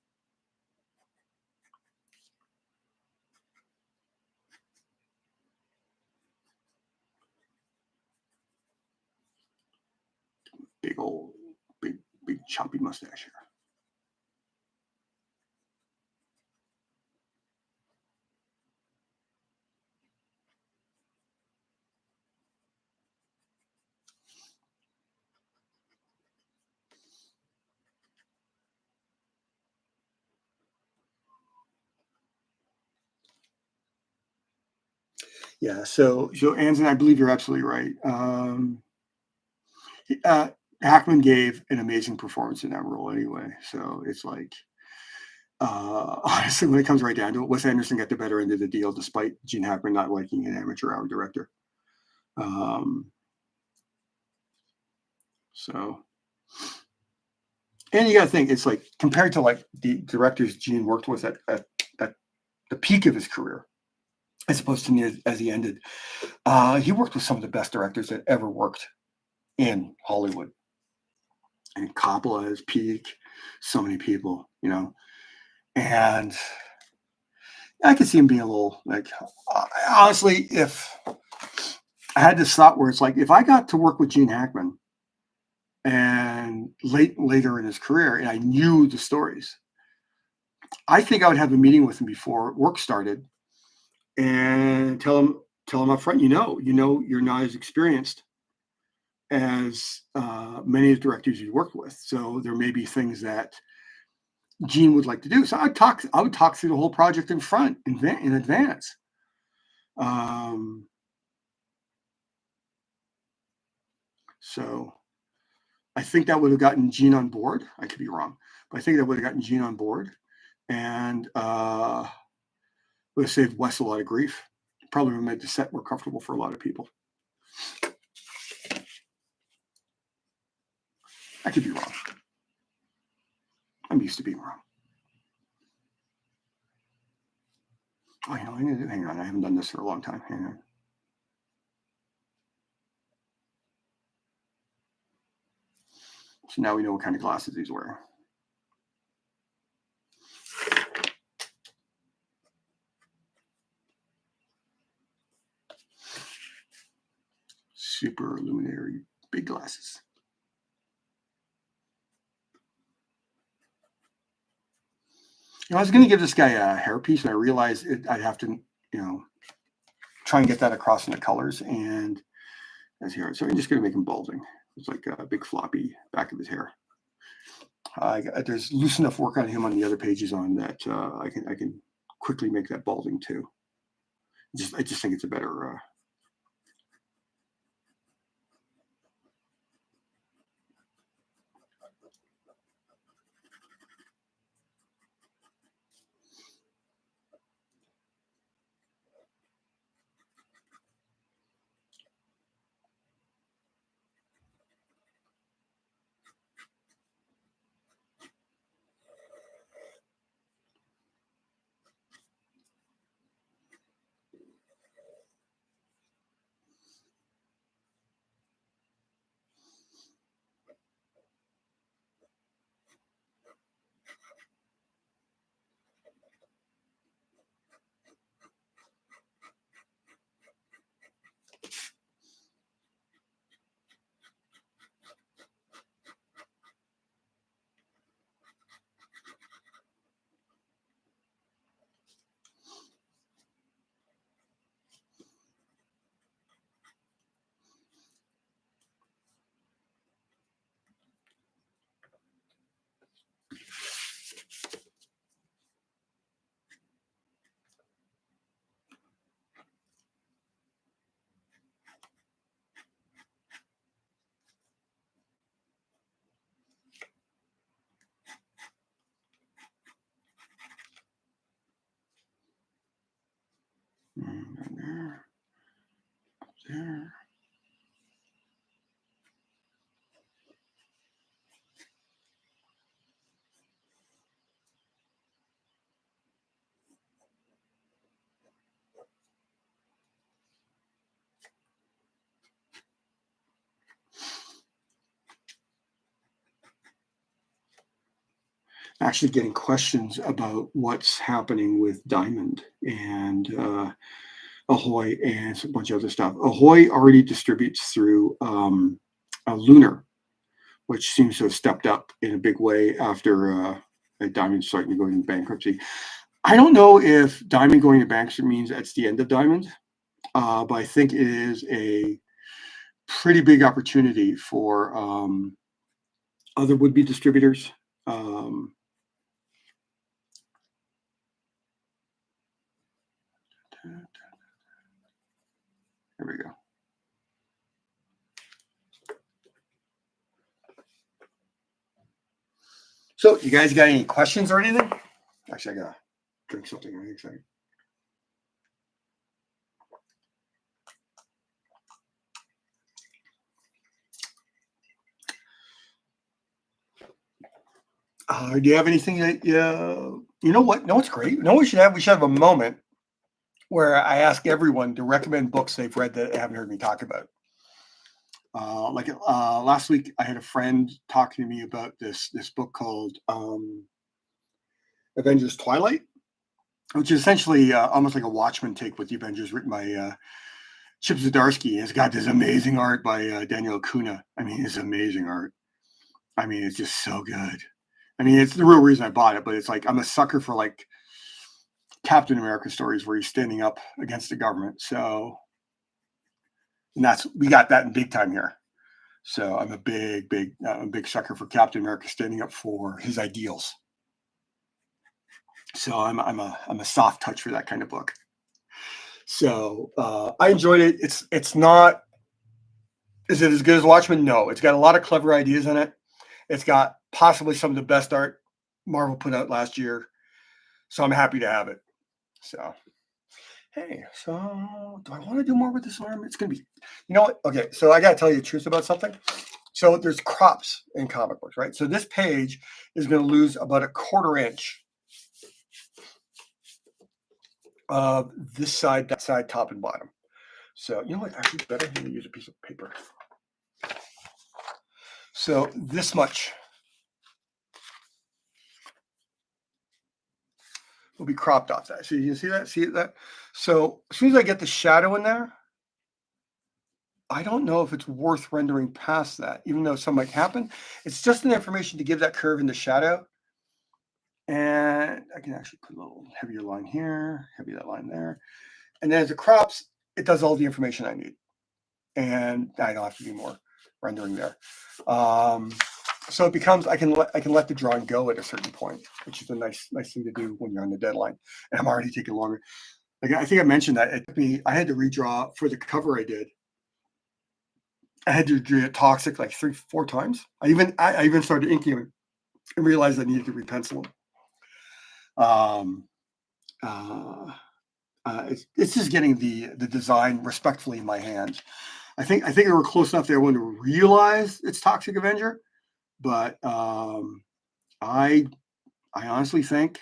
[SPEAKER 1] Big old, big choppy mustache here. Yeah, so Anson, I believe you're absolutely right. Hackman gave an amazing performance in that role anyway. So it's like, honestly, when it comes right down to it, Wes Anderson got the better end of the deal, despite Gene Hackman not liking an amateur hour director. And you got to think, it's like compared to like the directors Gene worked with at the peak of his career, as opposed to as he ended, he worked with some of the best directors that ever worked in Hollywood. And Coppola is peak, so many people, and I could see him being a little like, honestly, if I had this thought where it's like, if I got to work with Gene Hackman and later in his career, and I knew the stories, I think I would have a meeting with him before work started and tell him up front, you're not as experienced as many of the directors you worked with. So there may be things that Gene would like to do. So I would talk through the whole project in advance. So I think that would have gotten Gene on board. I could be wrong, but I think that would have gotten Gene on board, and would have saved Wes a lot of grief. Probably would have made the set more comfortable for a lot of people. I could be wrong. I'm used to being wrong. Oh, hang on. I haven't done this for a long time. Hang on. So now we know what kind of glasses he's wearing. Super illuminary big glasses. I was going to give this guy a hairpiece, and I realized I'd have to, try and get that across in the colors. And as here, so I'm just going to make him balding. It's like a big floppy back of his hair. There's loose enough work on him on the other pages on that I can quickly make that balding too. I just think it's a better. There. Actually getting questions about what's happening with Diamond and Ahoy and a bunch of other stuff. Ahoy already distributes through Lunar, which seems to have stepped up in a big way after Diamond starting to go into bankruptcy. I don't know if Diamond going to bankruptcy means that's the end of Diamond, but I think it is a pretty big opportunity for other would-be distributors. Here we go. So, you guys got any questions or anything? Actually, I gotta drink something really exciting. Do you have anything that you know what? No, it's great. You know what we should have? We should have a moment where I ask everyone to recommend books they've read that they haven't heard me talk about. Last week, I had a friend talking to me about this book called Avengers Twilight, which is essentially almost like a Watchmen take with the Avengers, written by Chip Zdarsky. It's got this amazing art by Daniel Acuna. I mean, it's amazing art. I mean, it's just so good. I mean, it's the real reason I bought it, but it's like I'm a sucker for like Captain America stories where he's standing up against the government. So, and we got that in big time here. So I'm a big sucker for Captain America standing up for his ideals. So I'm a soft touch for that kind of book. So I enjoyed it. It's not. Is it as good as Watchmen? No. It's got a lot of clever ideas in it. It's got possibly some of the best art Marvel put out last year. So I'm happy to have it. So, hey, so do I want to do more with this arm? It's going to be, you know what? Okay, so I got to tell you the truth about something. So there's crops in comic books, right? So this page is going to lose about a 1/4 inch of this side, that side, top and bottom. So, you know what? Actually, it's better to use a piece of paper. So this much will be cropped off that. So you can see that? See that? So as soon as I get the shadow in there, I don't know if it's worth rendering past that, even though some might happen. It's just an information to give that curve in the shadow. And I can actually put a little heavier line here, heavy that line there. And then as it crops, it does all the information I need. And I don't have to do more rendering there. So it becomes, I can let the drawing go at a certain point, which is a nice thing to do when you're on the deadline. And I'm already taking longer. Like I think I mentioned that I had to redraw for the cover I did. I had to do it toxic like 3-4 times. I even started inking them and realized I needed to repencil them. It's just getting the design respectfully in my hands. I think we were close enough there when to realize it's Toxic Avenger, but I honestly think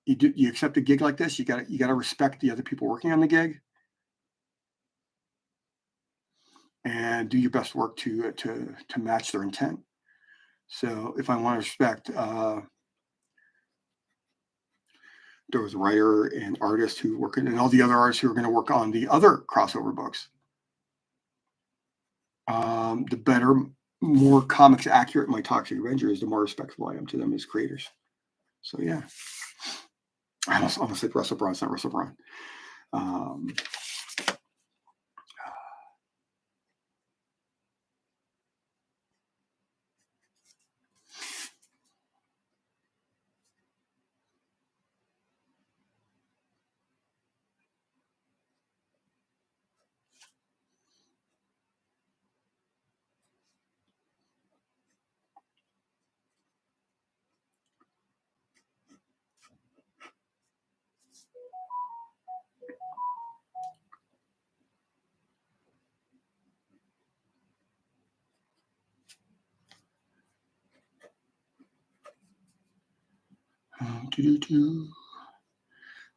[SPEAKER 1] you accept a gig like this, you got to respect the other people working on the gig and do your best work to match their intent. So if I want to respect, there was a writer and artist who work and all the other artists who are going to work on the other crossover books. The better, more comics accurate my Toxic Avenger is, the more respectful I am to them as creators. So yeah, I almost said Russell Brand. It's not Russell Brand.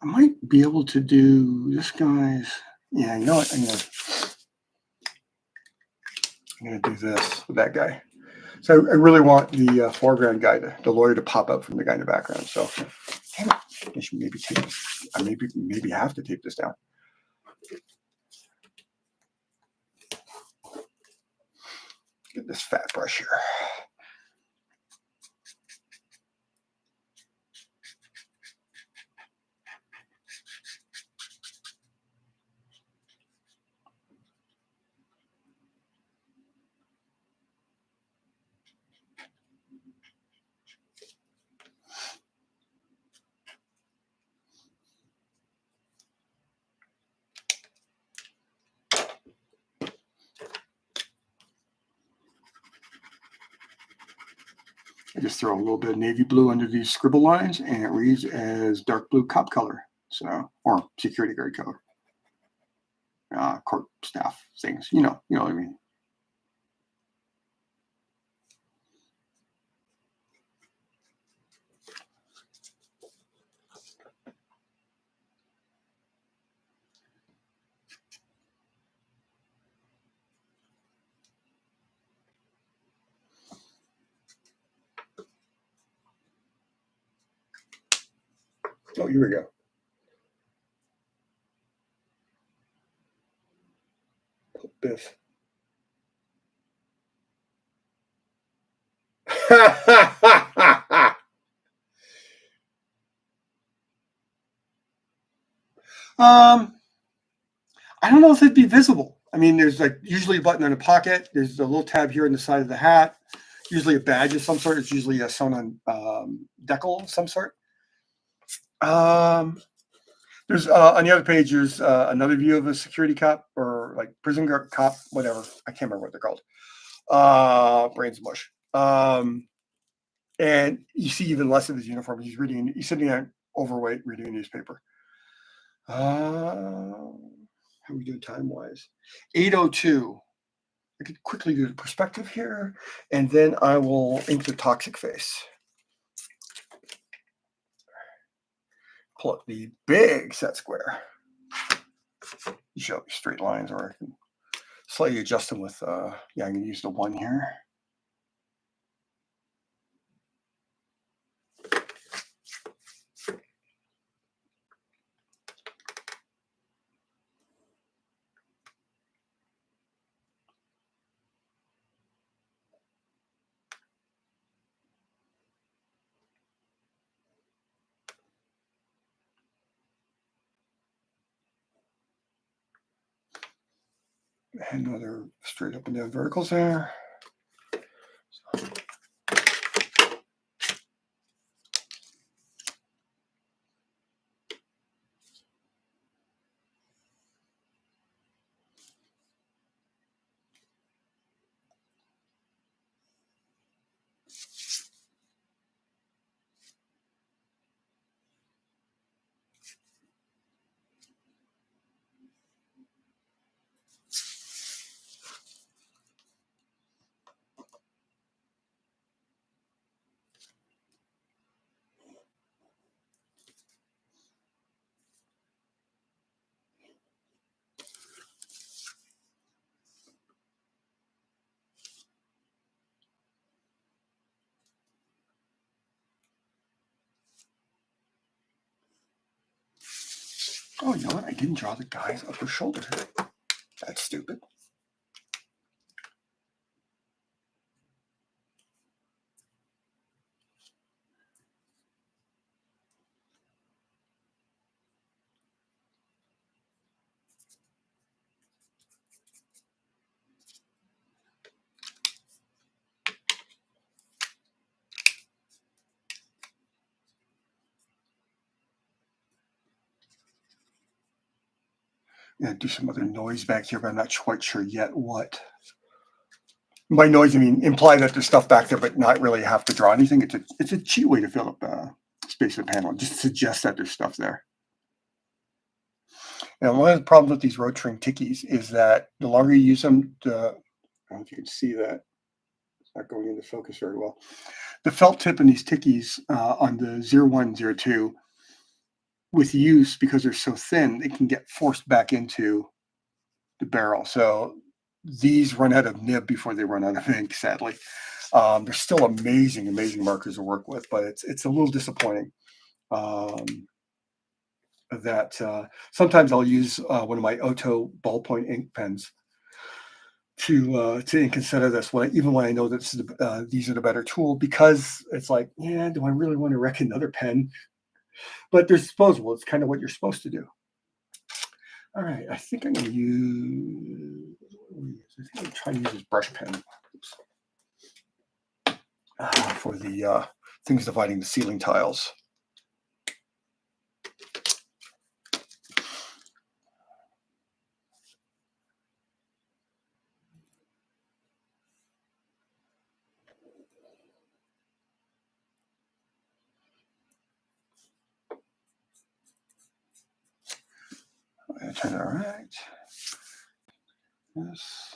[SPEAKER 1] I might be able to do this guy's. Yeah, you know what? I'm gonna do this with that guy. So I really want the foreground guy, the lawyer, to pop up from the guy in the background. So I should maybe tape. I maybe have to tape this down. Get this fat brush here. I just throw a little bit of navy blue under these scribble lines, and it reads as dark blue cop color, so, or security guard color. Court staff things, you know what I mean. Oh, here we go. Biff. I don't know if it'd be visible. I mean, there's like usually a button in a pocket. There's a little tab here on the side of the hat. Usually a badge of some sort. It's usually a sewn on decal of some sort. There's on the other page. There's another view of a security cop or like prison guard cop, whatever. I can't remember what they're called. Brains mush. And you see even less of his uniform. He's reading. He's sitting there overweight, reading a newspaper. How are we doing time wise? 8:02. I could quickly do the perspective here, and then I will ink the toxic face. Pull up the big set square. You show me straight lines, or I can slightly adjust them with, yeah, I'm going to use the 1 here. And another straight up and down verticals there. Oh, you know what? I didn't draw the guy's upper shoulder. That's stupid. I'm going to do some other noise back here, but I'm not quite sure yet what. By noise, I mean imply that there's stuff back there, but not really have to draw anything. It's a cheat way to fill up space in the panel. It just suggests that there's stuff there. And one of the problems with these Rotring tickies is that the longer you use them, I don't know if you can see that. It's not going into focus very well. The felt tip in these tickies on the 0102, with use, because they're so thin, it can get forced back into the barrel. So these run out of nib before they run out of ink, sadly. They're still amazing, amazing markers to work with, but it's a little disappointing. That sometimes I'll use one of my Otto ballpoint ink pens to ink instead of this one, even when I know that these are the better tool, because it's like, yeah, do I really want to wreck another pen? But they're disposable. It's kind of what you're supposed to do. All right, I think I'm going to use. I think I'm going to try to use this brush pen for the things dividing the ceiling tiles. I'm turn it all right. Yes.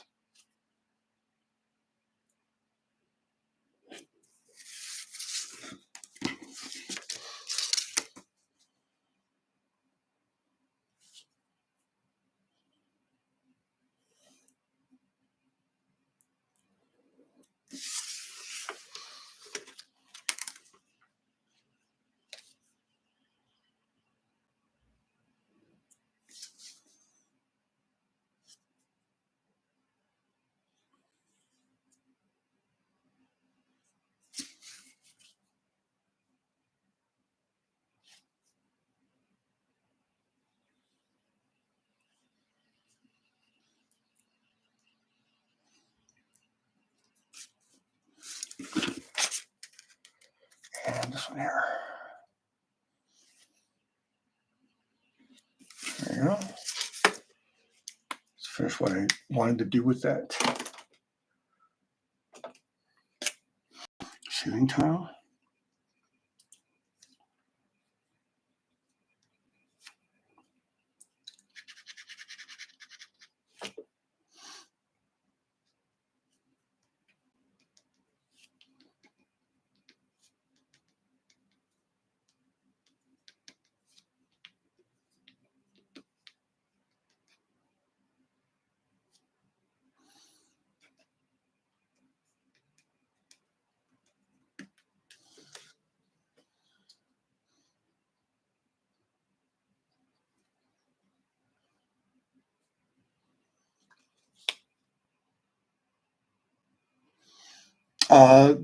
[SPEAKER 1] this one here. There you go. Let's finish what I wanted to do with that ceiling tile.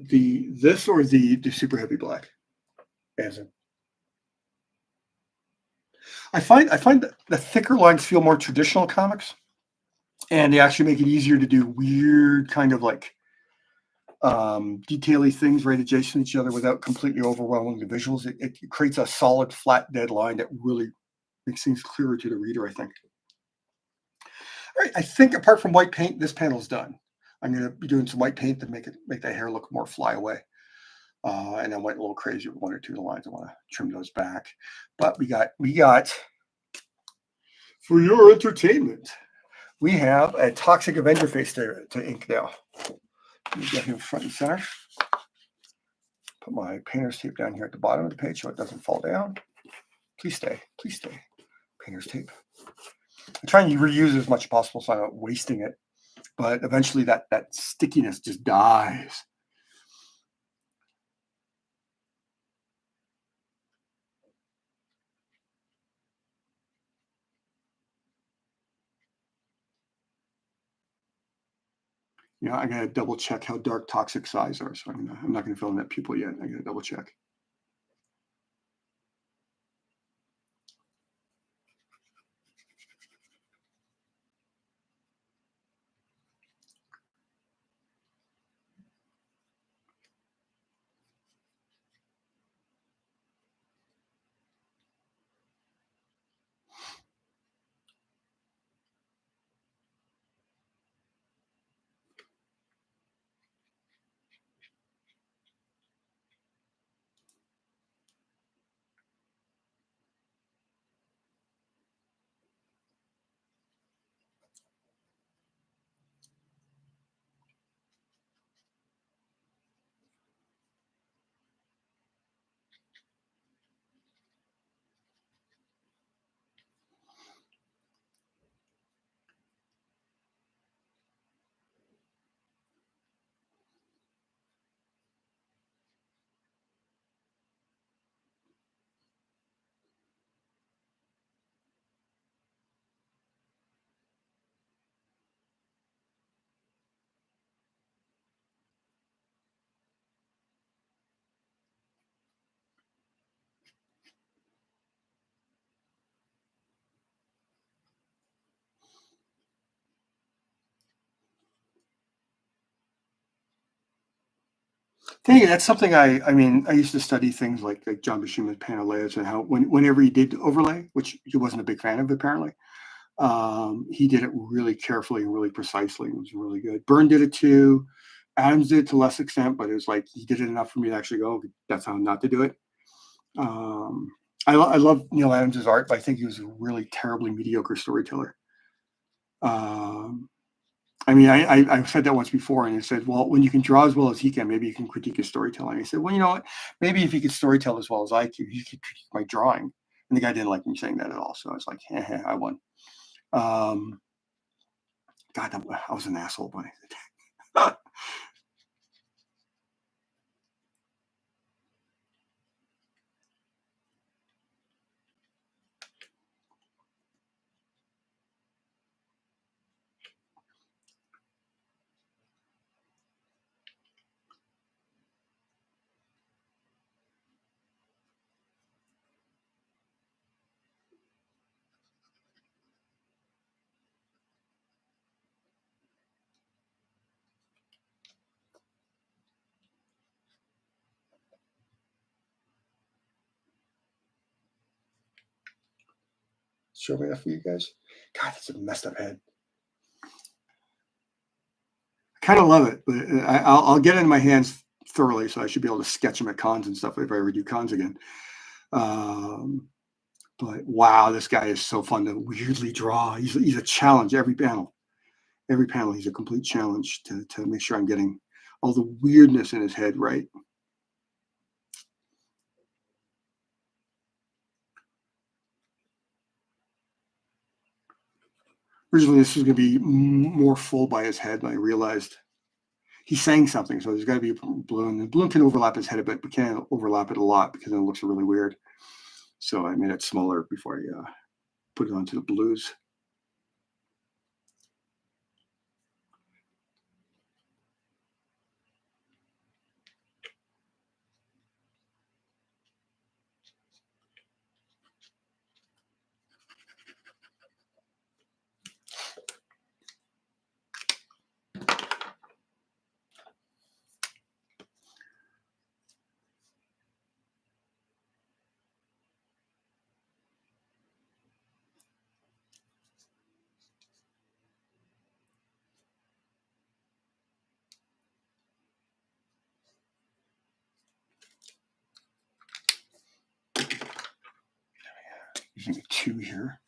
[SPEAKER 1] This or the super heavy black? As in, I find that the thicker lines feel more traditional comics, and they actually make it easier to do weird kind of like detaily things right adjacent to each other without completely overwhelming the visuals. It creates a solid, flat, dead line that really makes things clearer to the reader, I think. All right, I think apart from white paint, this panel's done. I'm going to be doing some white paint to make the hair look more fly away. And I went a little crazy with one or two of the lines. I want to trim those back. But we got for your entertainment, we have a Toxic Avenger face to ink now. Let me get him front and center. Put my painter's tape down here at the bottom of the page so it doesn't fall down. Please stay. Please stay. Painter's tape. I'm trying to reuse as much as possible so I'm not wasting it. But eventually that stickiness just dies. Yeah, I gotta double check how dark Toxic's eyes are. So I'm not gonna fill in that pupil yet. I gotta double check. Dang it, that's something I mean, I used to study things like John Buscema's panel layouts and how whenever he did overlay, which he wasn't a big fan of apparently, he did it really carefully and really precisely. It was really good. Byrne did it too. Adams did it to less extent, but it was like he did it enough for me to actually go, that's how not to do it. I love Neil Adams's art, but I think he was a really terribly mediocre storyteller. I mean, I've said that once before, and I said, well, when you can draw as well as he can, maybe you can critique his storytelling. I said, well, you know what? Maybe if he could storytell as well as I could, he could critique my drawing. And the guy didn't like me saying that at all. So I was like, I won. God, I was an asshole when I did that. show me that for you guys. God, that's a messed up head. I kind of love it, but I'll get it in my hands thoroughly, so I should be able to sketch them at cons and stuff if I ever do cons again. But wow, this guy is so fun to weirdly draw. He's a challenge every panel. Every panel, he's a complete challenge to make sure I'm getting all the weirdness in his head right. Originally, this was going to be more full by his head, but I realized he's saying something, so there's got to be a balloon. The balloon can overlap his head a bit, but can't overlap it a lot because it looks really weird. So I made it smaller before I put it onto the blues. Using a 2 here.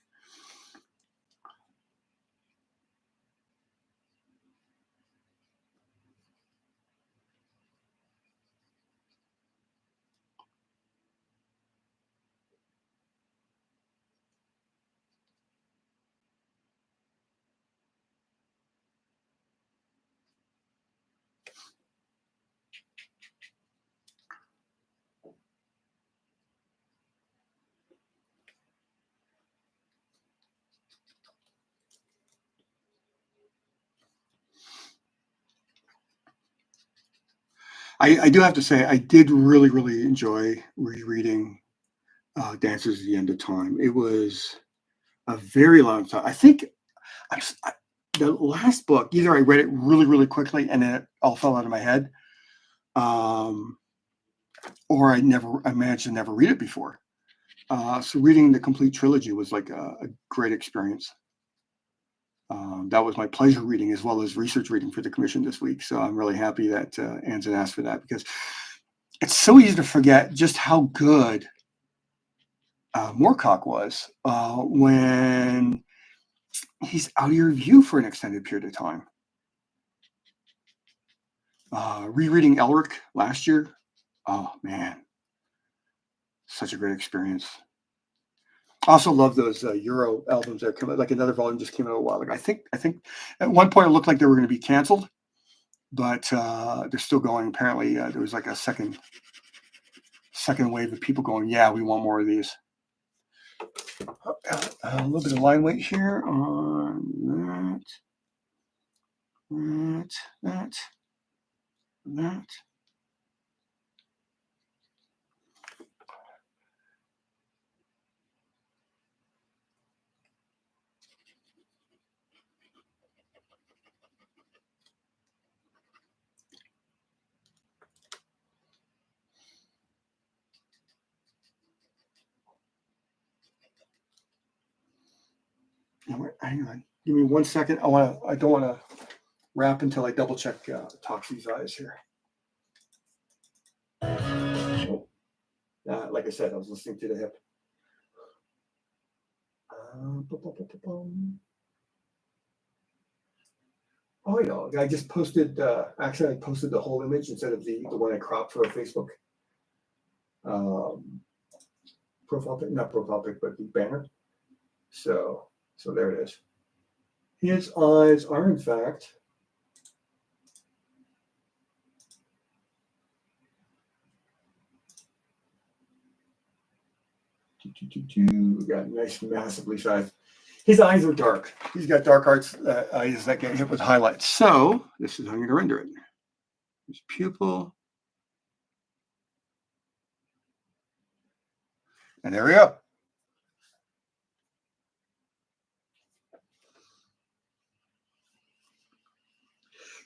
[SPEAKER 1] I do have to say, I did really, really enjoy rereading Dancers at the End of Time. It was a very long time. I think the last book, either I read it really, really quickly and then it all fell out of my head, or I managed to never read it before. So reading the complete trilogy was like a great experience. That was my pleasure reading as well as research reading for the commission this week. So I'm really happy that Anzen asked for that, because it's so easy to forget just how good Moorcock was when he's out of your view for an extended period of time. Rereading Elric last year, oh man, such a great experience. Also love those Euro albums that come out. Like another volume just came out a while ago. I think at one point it looked like they were going to be canceled, but they're still going. Apparently, there was like a second wave of people going, yeah, we want more of these. A little bit of line weight here on that. Hang on, give me 1 second. I don't want to wrap until I double check Toxie's eyes here. Like I said, I was listening to the hip. Oh, you know, I just posted. Actually, I posted the whole image instead of the one I cropped for a Facebook profile pic, not profile pic, but the banner. So there it is. His eyes are, in fact, we got nice, massively sized. His eyes are dark. He's got dark eyes that get hit with highlights. So this is how I'm going to render it. His pupil. And there we go.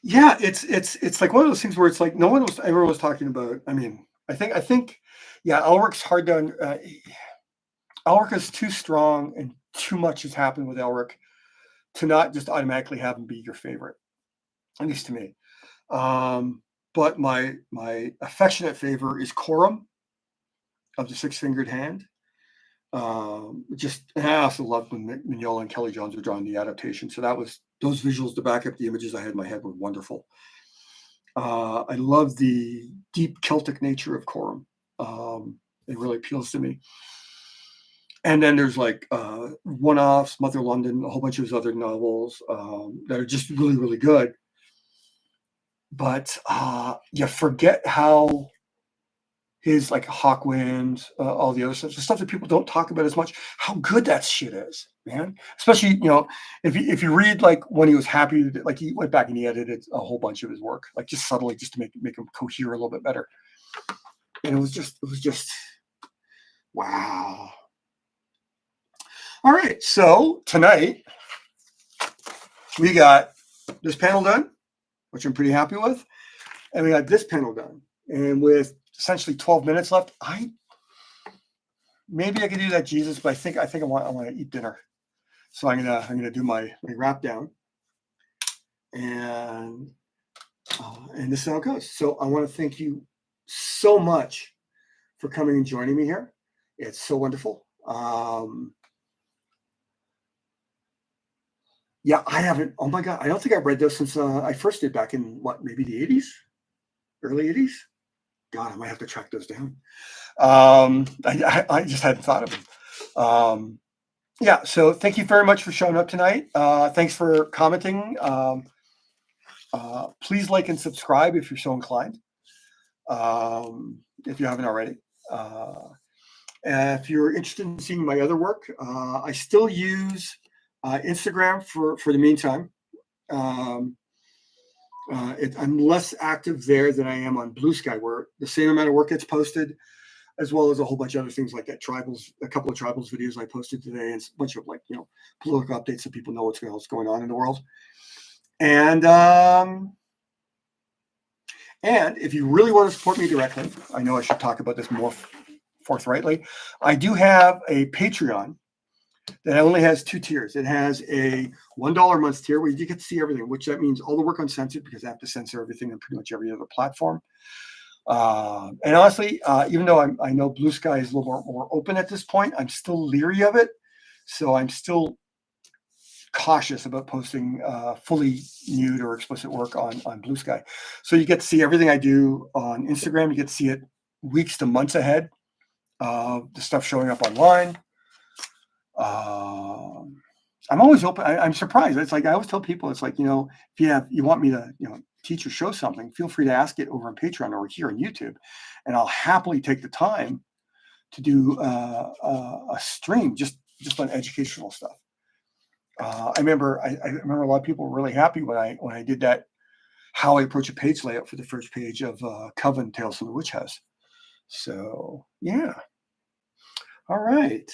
[SPEAKER 1] Yeah, it's like one of those things where it's like no one was talking about. I mean, I think, yeah, Ulrich's hard to. Elric is too strong and too much has happened with Elric to not just automatically have him be your favorite, at least to me. But my affectionate favor is Corum of the Six Fingered Hand. And I also loved when Mignola and Kelly Jones were drawing the adaptation. So those visuals to back up the images I had in my head were wonderful. I love the deep Celtic nature of Corum. It really appeals to me. And then there's like one-offs, Mother London, a whole bunch of his other novels that are just really, really good. But you forget how his like Hawkwind, all the other stuff, the stuff that people don't talk about as much, how good that shit is, man. Especially, if you read like when he was happy, like he went back and he edited a whole bunch of his work, like just subtly, just to make him cohere a little bit better. And it was just wow. All right, so tonight we got this panel done, which I'm pretty happy with, and we got this panel done, and with essentially 12 minutes left, maybe I could do that Jesus, but I think I want to eat dinner, so I'm gonna do my wrap down, and this is how it goes. So I want to thank you so much for coming and joining me here. It's so wonderful. Yeah, I haven't. Oh my God, I don't think I've read those since I first did back in maybe the 80s, early 80s. God, I might have to track those down. I just hadn't thought of them. Yeah, so thank you very much for showing up tonight. Thanks for commenting. Please like and subscribe if you're so inclined, if you haven't already. If you're interested in seeing my other work, I still use Instagram for the meantime. I'm less active there than I am on Bluesky, where the same amount of work gets posted, as well as a whole bunch of other things like that. A couple of tribals videos I posted today, and a bunch of political updates so people know what's going on in the world. And if you really want to support me directly, I know I should talk about this more forthrightly. I do have a Patreon that only has 2 tiers. It has a $1 a month tier where you get to see everything, which that means all the work uncensored, because I have to censor everything on pretty much every other platform. And honestly, even though I know Bluesky is a little more open at this point, I'm still leery of it. So I'm still cautious about posting fully nude or explicit work on Bluesky. So you get to see everything I do on Instagram. You get to see it weeks to months ahead of the stuff showing up online. I'm always open. I'm surprised. It's like I always tell people, it's like, if you want me to, teach or show something, feel free to ask it over on Patreon or here on YouTube, and I'll happily take the time to do a stream just on educational stuff. I remember a lot of people were really happy when I did that, how I approach a page layout for the first page of Coven Tales from the Witch House. So yeah. All right.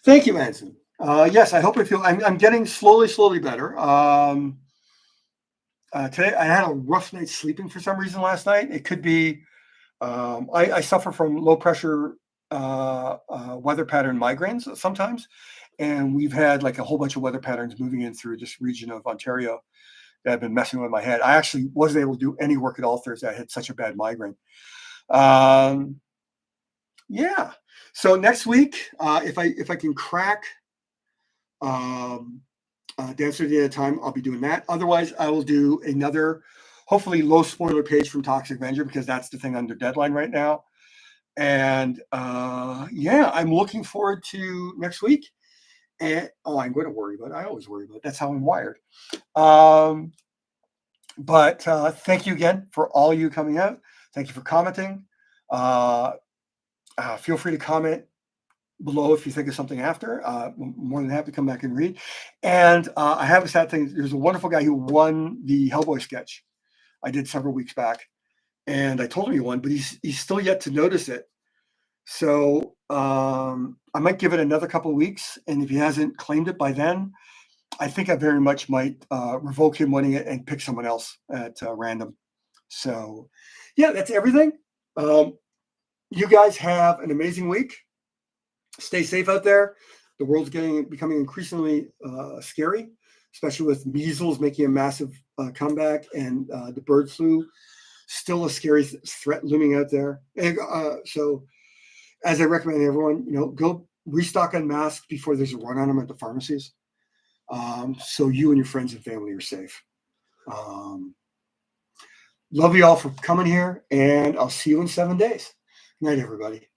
[SPEAKER 1] Thank you, Anson. Yes, I hope I'm getting slowly better. Today I had a rough night sleeping for some reason last night. It could be I suffer from low pressure weather pattern migraines sometimes, and we've had like a whole bunch of weather patterns moving in through this region of Ontario that have been messing with my head. I actually wasn't able to do any work at all Thursday. I had such a bad migraine. Yeah. So next week, if I can crack Dance at the End of Time, I'll be doing that. Otherwise, I will do another, hopefully low spoiler page from Toxic Avenger, because that's the thing under deadline right now. And yeah, I'm looking forward to next week. And I'm going to worry about it. I always worry about it. That's how I'm wired. But thank you again for all you coming out. Thank you for commenting. Feel free to comment below if you think of something after. More than happy to come back and read. And I have a sad thing. There's a wonderful guy who won the Hellboy sketch I did several weeks back, and I told him he won, but he's still yet to notice it. So I might give it another couple of weeks, and if he hasn't claimed it by then, I think I very much might revoke him winning it and pick someone else at random. So yeah, that's everything. You guys have an amazing week. Stay safe out there. The world's becoming increasingly scary, especially with measles making a massive comeback and the bird flu still a scary threat looming out there. And so, as I recommend everyone, go restock on masks before there's a run on them at the pharmacies, so you and your friends and family are safe. Love you all for coming here, and I'll see you in 7 days. Good night, everybody.